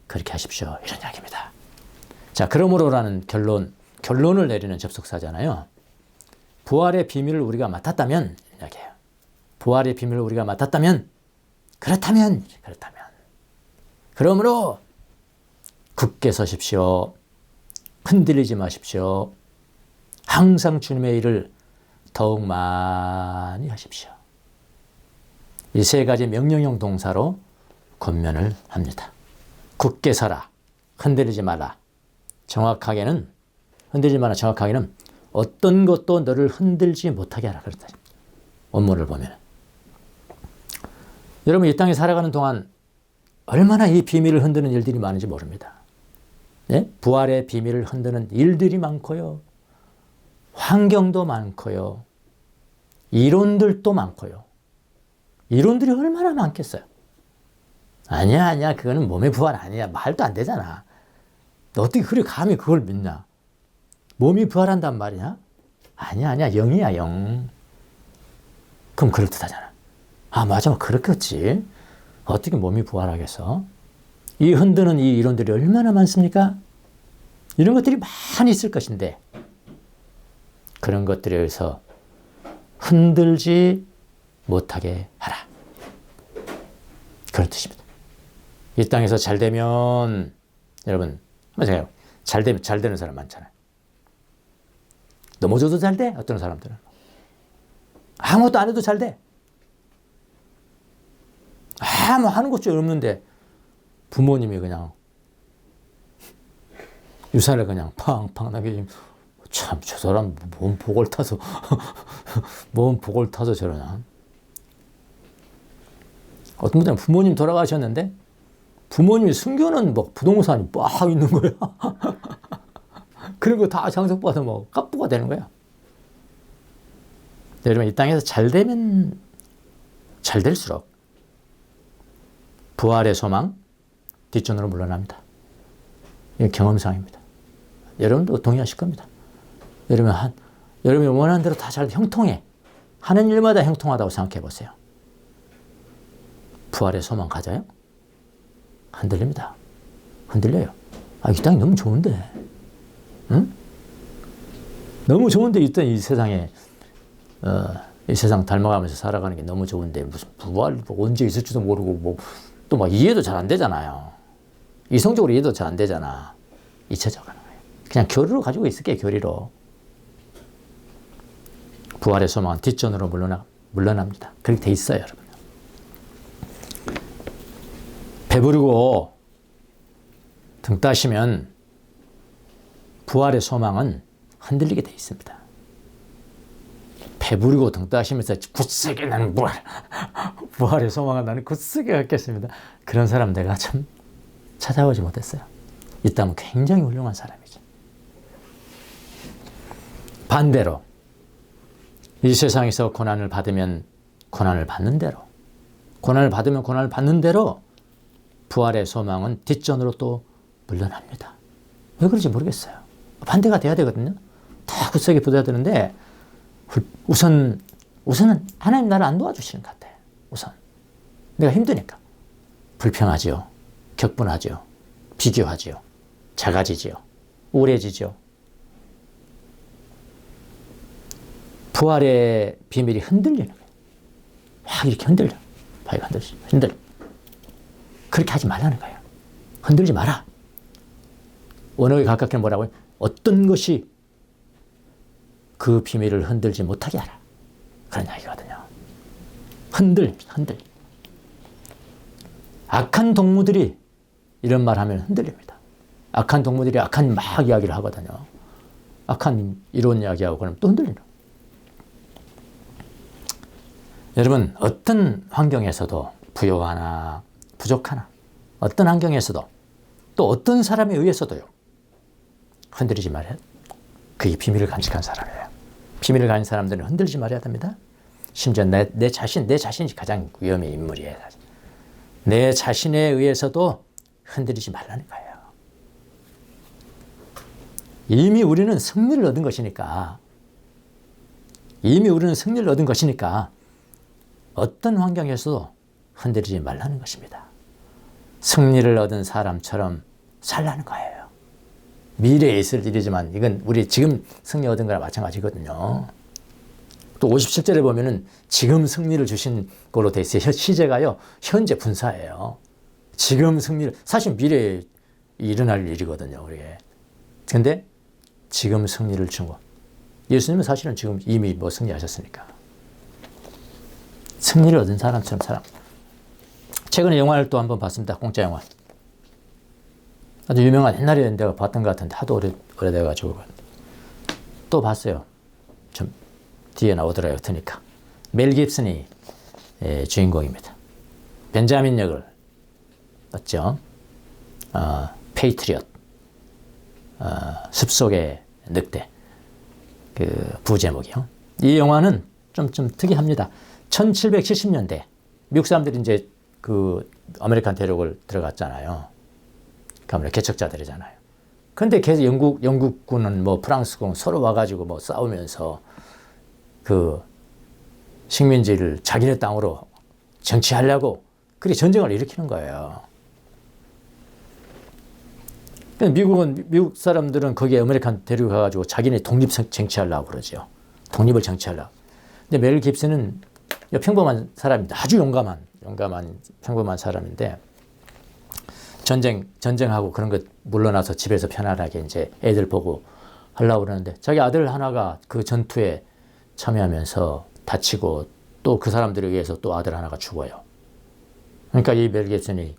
그렇게 하십시오. 이런 이야기입니다. 자, 그러므로라는 결론을 내리는 접속사잖아요. 부활의 비밀을 우리가 맡았다면, 이야기해요. 부활의 비밀을 우리가 맡았다면, 그렇다면, 그러므로 굳게 서십시오. 흔들리지 마십시오. 항상 주님의 일을 더욱 많이 하십시오. 이 3가지 명령형 동사로 권면을 합니다. 굳게 서라. 흔들리지 마라. 정확하게는 어떤 것도 너를 흔들지 못하게 하라. 그렇다. 원문을 보면. 여러분, 이 땅에 살아가는 동안 얼마나 이 비밀을 흔드는 일들이 많은지 모릅니다. 네? 부활의 비밀을 흔드는 일들이 많고요. 환경도 많고요. 이론들도 많고요. 이론들이 얼마나 많겠어요. 아니야. 그거는 몸의 부활 아니야. 말도 안 되잖아. 너 어떻게 그래 감히 그걸 믿냐? 몸이 부활한단 말이냐? 아니야. 영이야, 영. 그럼 그럴듯하잖아. 아, 맞아. 그렇겠지. 어떻게 몸이 부활하겠어? 이 흔드는 이 이론들이 얼마나 많습니까? 이런 것들이 많이 있을 것인데 그런 것들에 의해서 흔들지 못하게 하라. 그런 뜻입니다. 이 땅에서 잘 되면, 여러분, 맞아요. 잘 되는 사람 많잖아요. 넘어져도 잘 돼, 어떤 사람들은. 아무것도 안 해도 잘 돼. 아무 하는 것도 없는데 부모님이 그냥 유산을 그냥 팡팡 남기지. 참, 저 사람 뭔 복을 타서 뭔 복을 타서 저러나. 어떤 분들은 부모님 돌아가셨는데 부모님이 숨겨놓은 뭐 부동산이 막 있는 거야. 그런 거 다 장석받아 뭐 깝부가 되는 거야. 여러분, 이 땅에서 잘 되면 잘 될수록 부활의 소망 뒷전으로 물러납니다. 이게 경험상입니다. 여러분도 동의하실 겁니다. 여러분이 원하는 대로 다 잘 형통해. 하는 일마다 형통하다고 생각해 보세요. 부활의 소망 가져요? 흔들립니다. 흔들려요. 아, 이 땅이 너무 좋은데. 응? 너무 좋은데 있던 이 세상에, 이 세상 닮아가면서 살아가는 게 너무 좋은데, 무슨 부활, 뭐 언제 있을지도 모르고, 뭐, 또 막 이해도 잘 안 되잖아요. 이성적으로 이해도 잘 안 되잖아. 잊혀져 가는 거예요. 그냥 교리로 가지고 있을게요, 교리로. 부활의 소망은 뒷전으로 물러납니다. 그렇게 돼 있어요, 여러분. 배부르고 등 따시면 부활의 소망은 흔들리게 돼 있습니다. 배부르고 등 따시면서 굳세게 나는 부활의 소망은 나는 굳세게 갖겠습니다. 그런 사람 내가 참 찾아오지 못했어요. 있다면 굉장히 훌륭한 사람이죠. 반대로 이 세상에서 고난을 받으면 고난을 받는 대로, 고난을 받으면 고난을 받는 대로 부활의 소망은 뒷전으로 또 물러납니다. 왜 그런지 모르겠어요. 반대가 돼야 되거든요. 다 굳세게 붙어야 되는데 우선은 하나님 나를 안 도와주시는 것 같아요. 우선 내가 힘드니까 불평하지요, 격분하지요, 비교하지요, 작아지지요, 우울해지죠. 부활의 비밀이 흔들리는 거예요. 확 이렇게 흔들려. 바위가 흔들려. 그렇게 하지 말라는 거예요. 흔들지 마라. 원어에 가깝게 뭐라고요? 어떤 것이 그 비밀을 흔들지 못하게 하라. 그런 이야기거든요. 흔들립니다. 흔들. 악한 동무들이 이런 말 하면 흔들립니다. 악한 동무들이 악한 막 이야기를 하거든요. 악한 이론 이야기하고 그러면 또 흔들리는 거예요. 여러분, 어떤 환경에서도 부요하나 부족하나 어떤 환경에서도 또 어떤 사람에 의해서도요, 흔들리지 말아야. 그게 비밀을 간직한 사람이에요. 비밀을 가진 사람들은 흔들리지 말아야 됩니다. 심지어 내 자신이 가장 위험의 인물이에요. 내 자신에 의해서도 흔들리지 말라는 거예요. 이미 우리는 승리를 얻은 것이니까, 어떤 환경에서도 흔들리지 말라는 것입니다. 승리를 얻은 사람처럼 살라는 거예요. 미래에 있을 일이지만 이건 우리 지금 승리 얻은 거랑 마찬가지거든요. 또 57절에 보면은 지금 승리를 주신 걸로 돼 있어요. 시제가요, 현재 분사예요. 지금 승리를, 사실 미래에 일어날 일이거든요, 우리에. 근데 지금 승리를 준 거. 예수님은 사실은 지금 이미 뭐 승리하셨으니까. 승리를 얻은 사람처럼 살아. 최근에 영화를 또 한번 봤습니다. 공짜 영화. 아주 유명한, 옛날에 내가 봤던 것 같은데 하도 오래돼가지고 또 봤어요. 좀 뒤에 나오더라고요. 드니까. 멜 깁슨이 주인공입니다. 벤자민 역을 봤죠. 페이트리엇, 숲속의 늑대, 그 부제목이요. 이 영화는 좀 특이합니다. 1770년대 미국 사람들이 이제 그 아메리칸 대륙을 들어갔잖아요. 그러면 개척자들이잖아요. 그런데 계속 영국군은 뭐 프랑스군 서로 와가지고 뭐 싸우면서 그 식민지를 자기네 땅으로 정치하려고 그렇게 전쟁을 일으키는 거예요. 미국 사람들은 거기에 아메리칸 대륙 가가지고 자기네 독립 쟁취하려고 그러죠. 독립을 쟁취하려고. 근데 멜 깁슨은 평범한 사람입니다. 아주 용감한 평범한 사람인데 전쟁하고 그런 것 물러나서 집에서 편안하게 이제 애들 보고 하려고 그러는데 자기 아들 하나가 그 전투에 참여하면서 다치고 또 그 사람들에 의해서 또 아들 하나가 죽어요. 그러니까 이 멜 깁슨이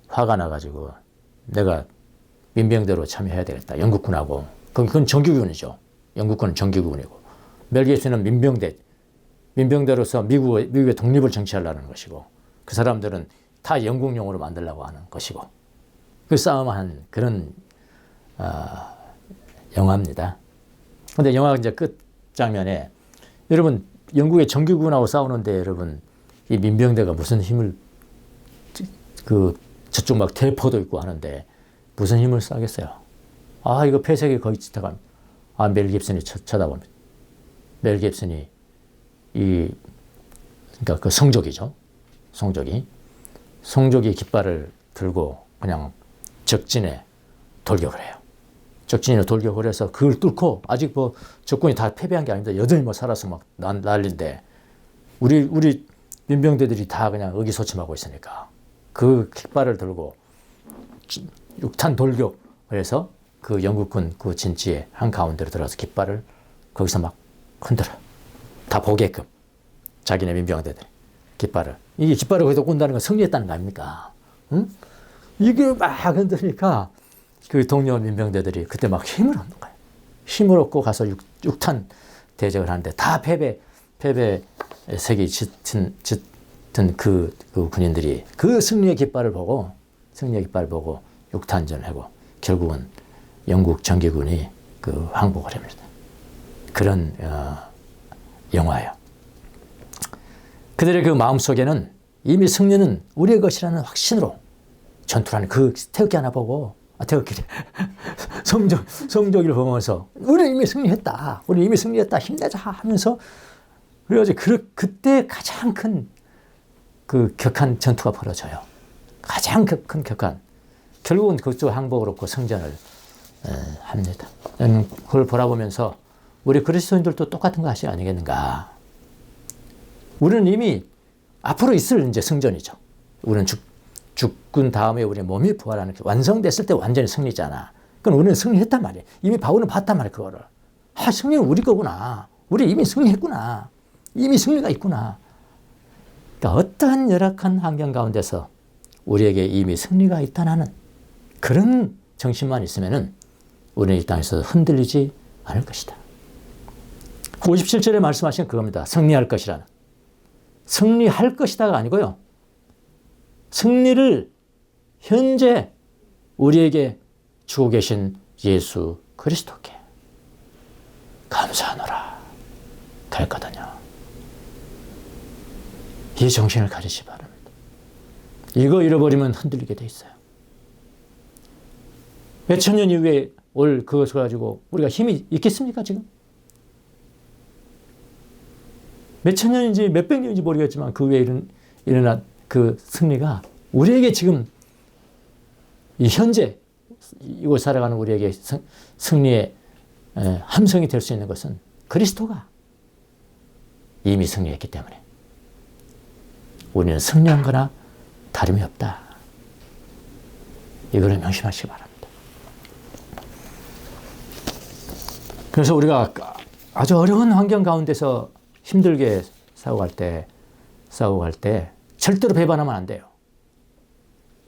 화가 나가지고 내가 민병대로 참여해야 되겠다. 영국군하고. 그건 정규군이죠. 영국군은 정규군이고. 멜 깁슨은 민병대로서 미국의 독립을 정치하려는 것이고, 그 사람들은 다 영국용으로 만들려고 하는 것이고, 그 싸움한 그런 영화입니다. 근데 영화 이제 끝 장면에 여러분 영국의 정규군하고 싸우는데 여러분 이 민병대가 무슨 힘을 저쪽 막 대포도 있고 하는데 무슨 힘을 쌓겠어요? 아 이거 폐색이 거의 지나갑니다. 아 멜 깁슨이 쳐다봅니다. 멜 깁슨이 그러니까 그 성족이죠. 성족이 깃발을 들고 그냥 적진에 돌격을 해요. 적진에 돌격을 해서 그걸 뚫고 아직 뭐 적군이 다 패배한 게 아닌데 여전히 뭐 살아서 막 난리인데 우리 민병대들이 다 그냥 의기소침하고 있으니까 그 깃발을 들고 6탄 돌격을 해서 그 영국군 그 진지의 한가운데로 들어가서 깃발을 거기서 막 흔들어. 다 보게끔. 자기네 민병대들이 깃발을. 이게 깃발을 거기서 꾼다는 건 승리했다는 거 아닙니까? 응? 이게 막 흔드니까 그 동료 민병대들이 그때 막 힘을 얻는 거예요. 힘을 얻고 가서 6탄 대적을 하는데 다 패배색이 짙은 그 군인들이 그 승리의 깃발을 보고 6탄전을 하고 결국은 영국 정규군이 그 항복을 합니다. 그런 영화예요. 그들의 그 마음속에는 이미 승리는 우리의 것이라는 확신으로 전투라는 그 태극기 하나 보고 태극기 성적을 보면서 우리 이미 승리했다. 힘내자 하면서 그래가지고 그때 가장 큰 그 격한 전투가 벌어져요. 가장 큰 격한. 결국은 그쪽 항복을 얻고 승전을 합니다. 저는 그걸 바라보면서 우리 그리스도인들도 똑같은 것이 아니겠는가. 우리는 이미 앞으로 있을 이제 승전이죠. 우리는 죽은 다음에 우리 몸이 부활하는 완성됐을 때 완전히 승리잖아. 그럼 우리는 승리했단 말이에요. 이미 바울은 봤단 말이에요. 그거를. 승리는 우리 거구나. 우리 이미 승리했구나. 이미 승리가 있구나. 그러니까 어떠한 열악한 환경 가운데서 우리에게 이미 승리가 있다는 그런 정신만 있으면은 우리는 이 땅에서 흔들리지 않을 것이다. 57절에 말씀하신 그겁니다. 승리할 것이라는. 승리할 것이다가 아니고요. 승리를 현재 우리에게 주고 계신 예수 그리스도께 감사하노라 그랬거든요. 이 정신을 가지시 바랍니다. 이거 잃어버리면 흔들리게 돼 있어요. 몇천 년 이후에 올 그것을 가지고 우리가 힘이 있겠습니까 지금? 몇천 년인지 몇백 년인지 모르겠지만 그 후에 일어난 그 승리가 우리에게 지금 이 현재 이곳 살아가는 우리에게 승리의 함성이 될 수 있는 것은 그리스도가 이미 승리했기 때문에 우리는 승리한 거나 다름이 없다. 이거를 명심하시기 바랍니다. 그래서 우리가 아주 어려운 환경 가운데서 힘들게 싸워갈 때 절대로 배반하면 안 돼요.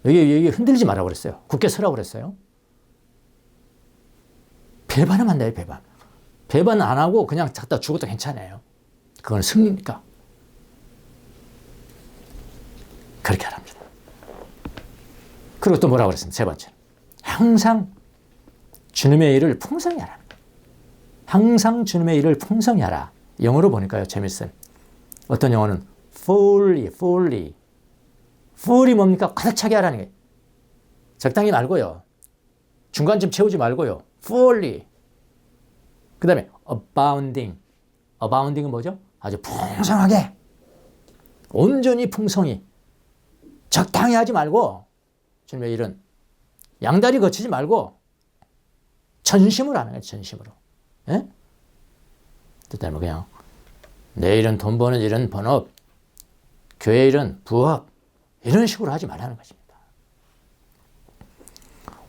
여기 흔들리지 말라고 그랬어요. 굳게 서라고 그랬어요. 배반하면 안 돼요, 배반. 배반 안 하고 그냥 갖다 죽어도 괜찮아요. 그건 승리니까. 그렇게 하랍니다. 그리고 또 뭐라고 그랬습니다. 세 번째. 항상 주님의 일을 풍성히 하라. 항상 주님의 일을 풍성히 하라. 영어로 보니까요, 재밌어요. 어떤 영어는 fully. fully 뭡니까? 가득 차게 하라는 게. 적당히 말고요. 중간쯤 채우지 말고요. fully. 그 다음에 abounding. abounding은 뭐죠? 아주 풍성하게. 온전히 풍성히. 적당히 하지 말고 주님의 일은 양다리 거치지 말고 전심으로 하는 거예요. 전심으로. 예? 뜻하면 그냥 내 일은 돈 버는 일은 본업, 교회 일은 부업 이런 식으로 하지 말라는 것입니다.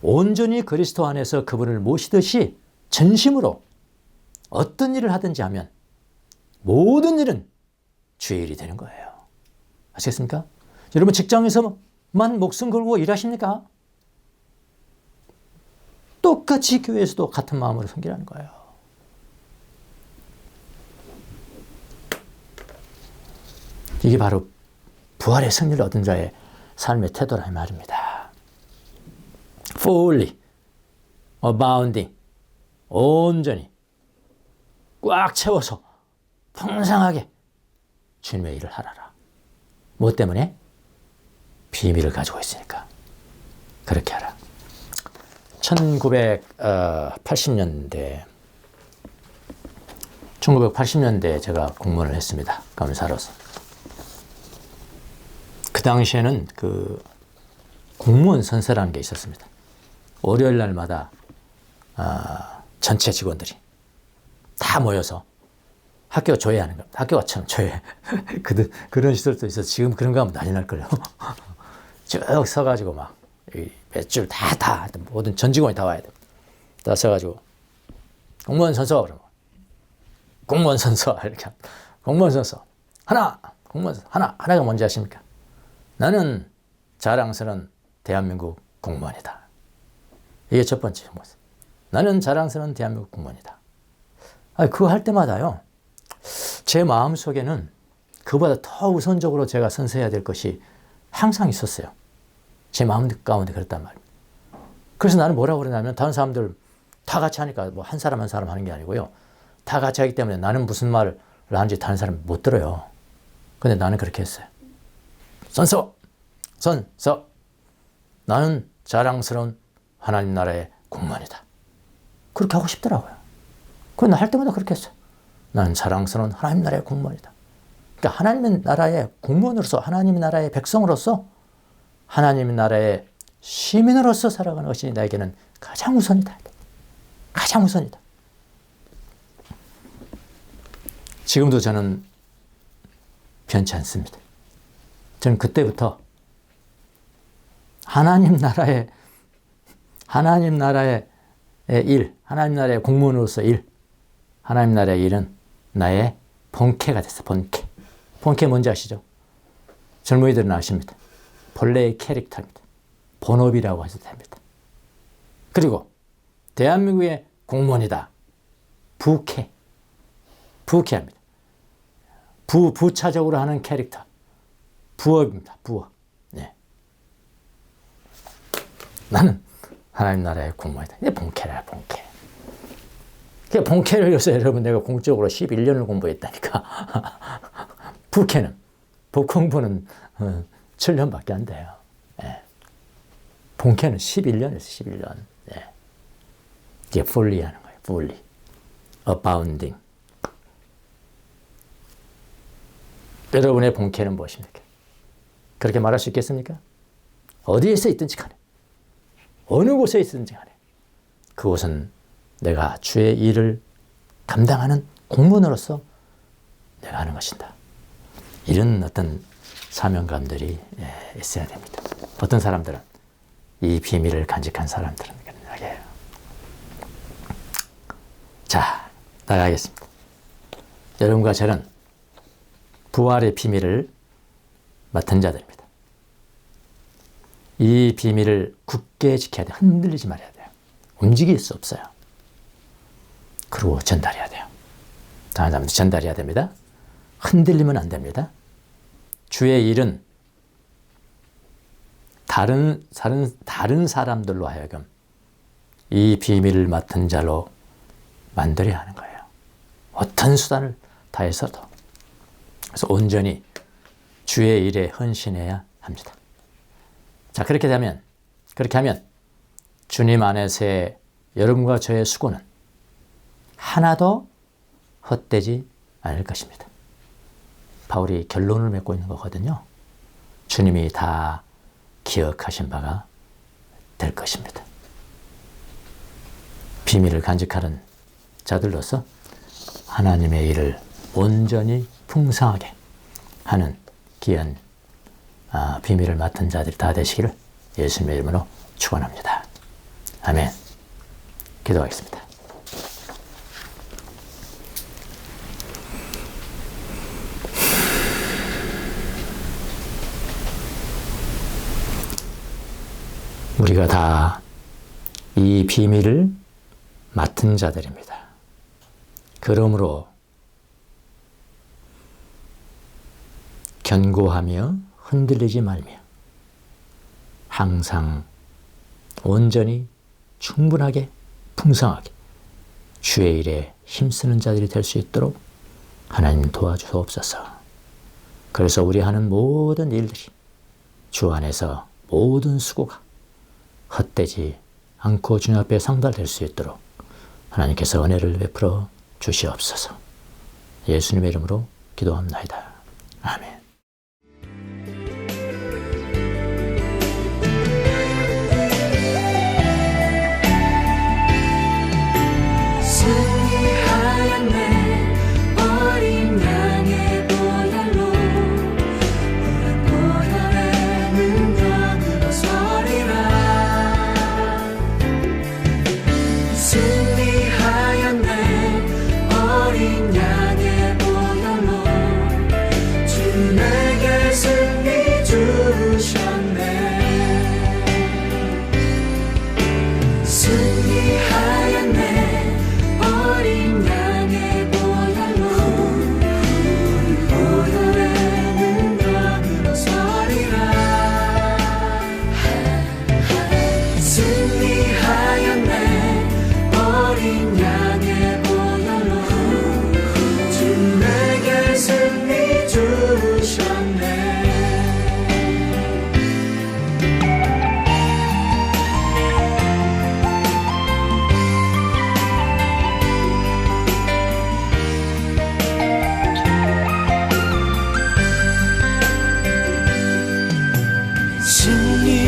온전히 그리스도 안에서 그분을 모시듯이 전심으로 어떤 일을 하든지 하면 모든 일은 주의 일이 되는 거예요. 아시겠습니까? 여러분 직장에서만 목숨 걸고 일하십니까? 똑같이 교회에서도 같은 마음으로 섬기라는 거예요. 이게 바로 부활의 승리를 얻은 자의 삶의 태도라는 말입니다. fully, abounding, 온전히 꽉 채워서 풍성하게 주님의 일을 하라라. 뭐 때문에? 비밀을 가지고 있으니까. 그렇게 하라. 1980년대에 제가 공무원을 했습니다. 검사로서. 그 당시에는 그 공무원 선서라는 게 있었습니다. 월요일 날마다 전체 직원들이 다 모여서 학교 조회하는 겁니다. 학교가 참 조회. 그런 시설도 있어서 지금 그런 거 하면 난리 날걸요. 쭉 서가지고 막 몇 줄 다 모든 전 직원이 다 와야 돼. 다 서가지고 공무원 선서 그러면 공무원 선서 이렇게 공무원 선서 하나 공무원 선서 하나가 뭔지 아십니까? 나는 자랑스러운 대한민국 공무원이다. 이게 첫 번째. 나는 자랑스러운 대한민국 공무원이다. 그거 할 때마다요. 제 마음속에는 그보다 더 우선적으로 제가 선서해야 될 것이 항상 있었어요. 제 마음 가운데 그랬단 말입니다. 그래서 나는 뭐라고 그러냐면 다른 사람들 다 같이 하니까 뭐 한 사람 한 사람 하는 게 아니고요. 다 같이 하기 때문에 나는 무슨 말을 하는지 다른 사람이 못 들어요. 근데 나는 그렇게 했어요. 선서! 나는 자랑스러운 하나님 나라의 공무원이다. 그렇게 하고 싶더라고요. 그래서 나 할 때마다 그렇게 했어요. 나는 자랑스러운 하나님 나라의 공무원이다. 그러니까 하나님 나라의 공무원으로서 하나님 나라의 백성으로서 하나님 나라의 시민으로서 살아가는 것이 나에게는 가장 우선이다. 가장 우선이다. 지금도 저는 변치 않습니다. 저는 그때부터 하나님 나라의 일, 하나님 나라의 공무원으로서 일, 하나님 나라의 일은 나의 본캐가 됐어. 본캐. 본캐 뭔지 아시죠? 젊은이들은 아십니다. 본래의 캐릭터입니다. 본업이라고 하셔도 됩니다. 그리고 대한민국의 공무원이다. 부캐합니다. 부차적으로 하는 캐릭터. 부업입니다. 부업. 네. 나는 하나님 나라의 공무원이다. 이게 본캐라, 본캐. 본캐를 요새 여러분 내가 공적으로 11년을 공부했다니까. 복공부는 7년밖에 안 돼요. 예. 본캐는 11년에서 11년. 예. 이게 fully 하는 거예요. fully. abounding. 여러분의 본캐는 무엇입니까? 그렇게 말할 수 있겠습니까? 어디에서 있든지 간에, 어느 곳에 있든지 간에, 그곳은 내가 주의 일을 감당하는 공무원으로서 내가 하는 것이다. 이런 어떤 사명감들이 있어야 됩니다. 어떤 사람들은 이 비밀을 간직한 사람들은 그래요. 자, 나가겠습니다. 여러분과 저는 부활의 비밀을 맡은 자들입니다. 이 비밀을 굳게 지켜야 돼요. 흔들리지 말아야 돼요. 움직일 수 없어요. 그리고 전달해야 돼요. 다른 사람한테 전달해야 됩니다. 흔들리면 안 됩니다. 주의 일은 다른 사람들로 하여금 이 비밀을 맡은 자로 만들어야 하는 거예요. 어떤 수단을 다해서도. 그래서 온전히 주의 일에 헌신해야 합니다. 자, 그렇게 하면 주님 안에서의 여러분과 저의 수고는 하나도 헛되지 않을 것입니다. 바울이 결론을 맺고 있는 거거든요. 주님이 다 기억하신 바가 될 것입니다. 비밀을 간직하는 자들로서 하나님의 일을 온전히 풍성하게 하는 귀한 비밀을 맡은 자들이 다 되시기를 예수님의 이름으로 축원합니다. 아멘. 기도하겠습니다. 우리가 다 이 비밀을 맡은 자들입니다. 그러므로 견고하며 흔들리지 말며 항상 온전히 충분하게 풍성하게 주의 일에 힘쓰는 자들이 될 수 있도록 하나님 도와주옵소서. 그래서 우리 하는 모든 일들이 주 안에서 모든 수고가 헛되지 않고 주님 앞에 상달될 수 있도록 하나님께서 은혜를 베풀어 주시옵소서. 예수님의 이름으로 기도합나이다. 아멘.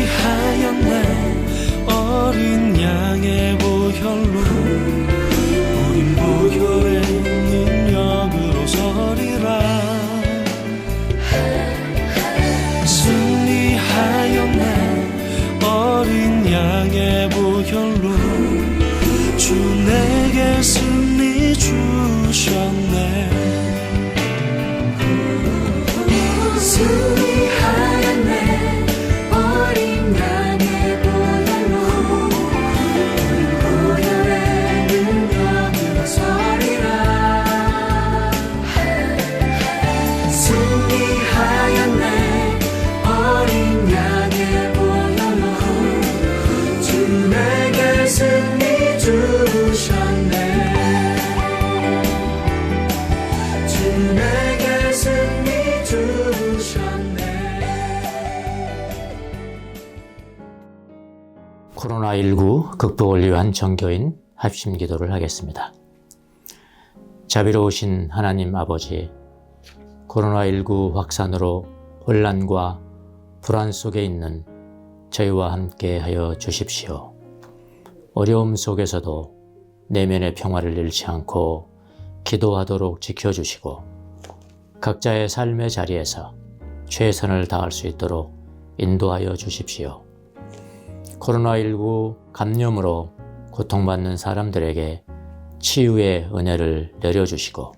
승리하였네. 어린 양의 보혈로 우린 보혈의 능력으로 서리라. 승리하였네. 어린 양의 보혈로 주 내게 승리 주셨네. 코로나19 극복을 위한 정교인 합심 기도를 하겠습니다. 자비로우신 하나님 아버지, 코로나19 확산으로 혼란과 불안 속에 있는 저희와 함께 하여 주십시오. 어려움 속에서도 내면의 평화를 잃지 않고 기도하도록 지켜주시고 각자의 삶의 자리에서 최선을 다할 수 있도록 인도하여 주십시오. 코로나19 감염으로 고통받는 사람들에게 치유의 은혜를 내려주시고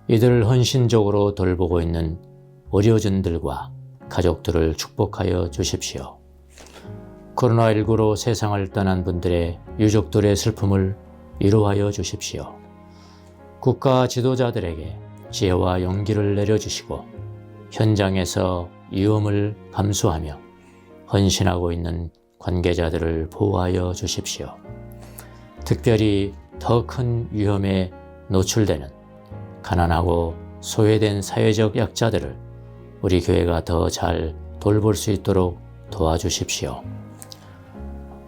이들을 헌신적으로 돌보고 있는 의료진들과 가족들을 축복하여 주십시오. 코로나19로 세상을 떠난 분들의 유족들의 슬픔을 위로하여 주십시오. 국가 지도자들에게 지혜와 용기를 내려주시고 현장에서 위험을 감수하며 헌신하고 있는 관계자들을 보호하여 주십시오. 특별히 더 큰 위험에 노출되는 가난하고 소외된 사회적 약자들을 우리 교회가 더 잘 돌볼 수 있도록 도와주십시오.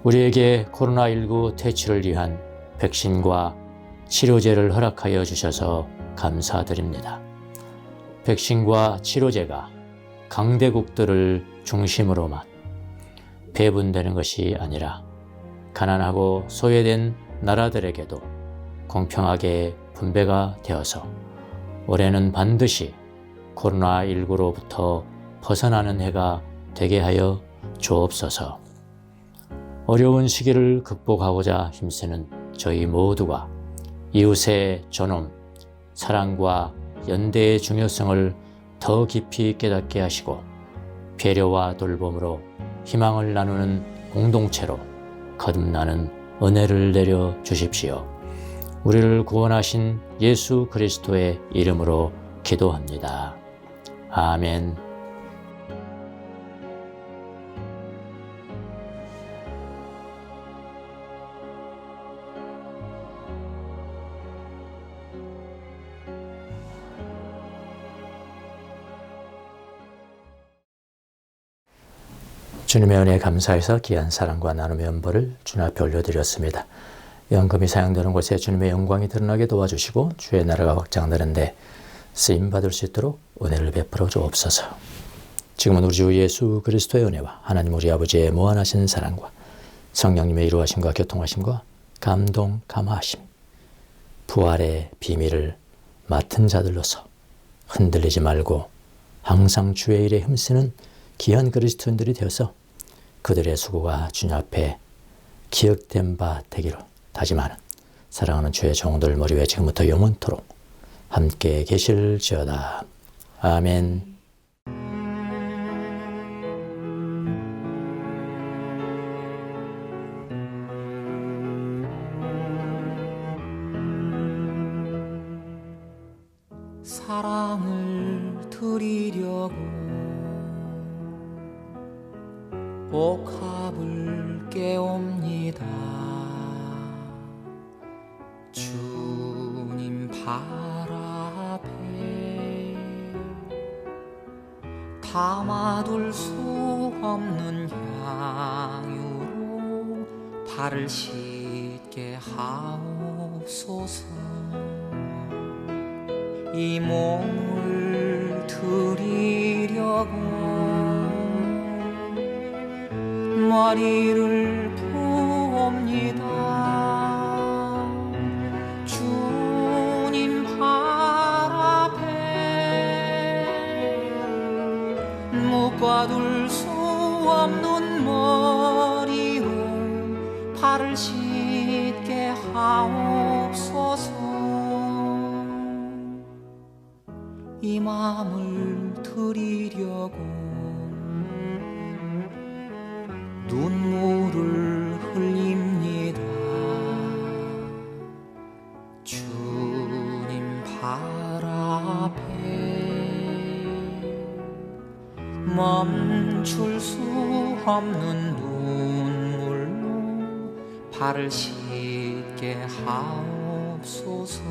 우리에게 코로나19 퇴치를 위한 백신과 치료제를 허락하여 주셔서 감사드립니다. 백신과 치료제가 강대국들을 중심으로만 배분되는 것이 아니라 가난하고 소외된 나라들에게도 공평하게 분배가 되어서 올해는 반드시 코로나19로부터 벗어나는 해가 되게 하여 주옵소서. 어려운 시기를 극복하고자 힘쓰는 저희 모두가 이웃의 존엄, 사랑과 연대의 중요성을 더 깊이 깨닫게 하시고 배려와 돌봄으로 희망을 나누는 공동체로 거듭나는 은혜를 내려 주십시오. 우리를 구원하신 예수 그리스도의 이름으로 기도합니다. 아멘. 주님의 은혜에 감사해서 귀한 사랑과 나눔의 연보를 주님 앞에 올려드렸습니다. 연금이 사용되는 곳에 주님의 영광이 드러나게 도와주시고 주의 나라가 확장되는데 쓰임받을 수 있도록 은혜를 베풀어 주옵소서. 지금은 우리 주 예수 그리스도의 은혜와 하나님 우리 아버지의 무한하신 사랑과 성령님의 이루하심과 교통하심과 감동 감화하심, 부활의 비밀을 맡은 자들로서 흔들리지 말고 항상 주의 일에 힘쓰는 귀한 그리스도인들이 되어서 그들의 수고가 주님 앞에 기억된 바 되기로 다짐하는 사랑하는 주의 종들 머리 위에 지금부터 영원토록 함께 계실지어다. 아멘. 사랑을 드리려고 복합을 깨옵니다. 주님 발 앞에 담아둘 수 없는 향유로 발을 씻게 하옵소서. 이 몸을 드리려고 머리를 부옵니다. 주님 발 앞에 묶어둘 수 없는 머리로 발을 씻게 하옵소서. 이 마음을 드리려고 눈물을 흘립니다. 주님 발 앞에 멈출 수 없는 눈물로 발을 씻게 하옵소서.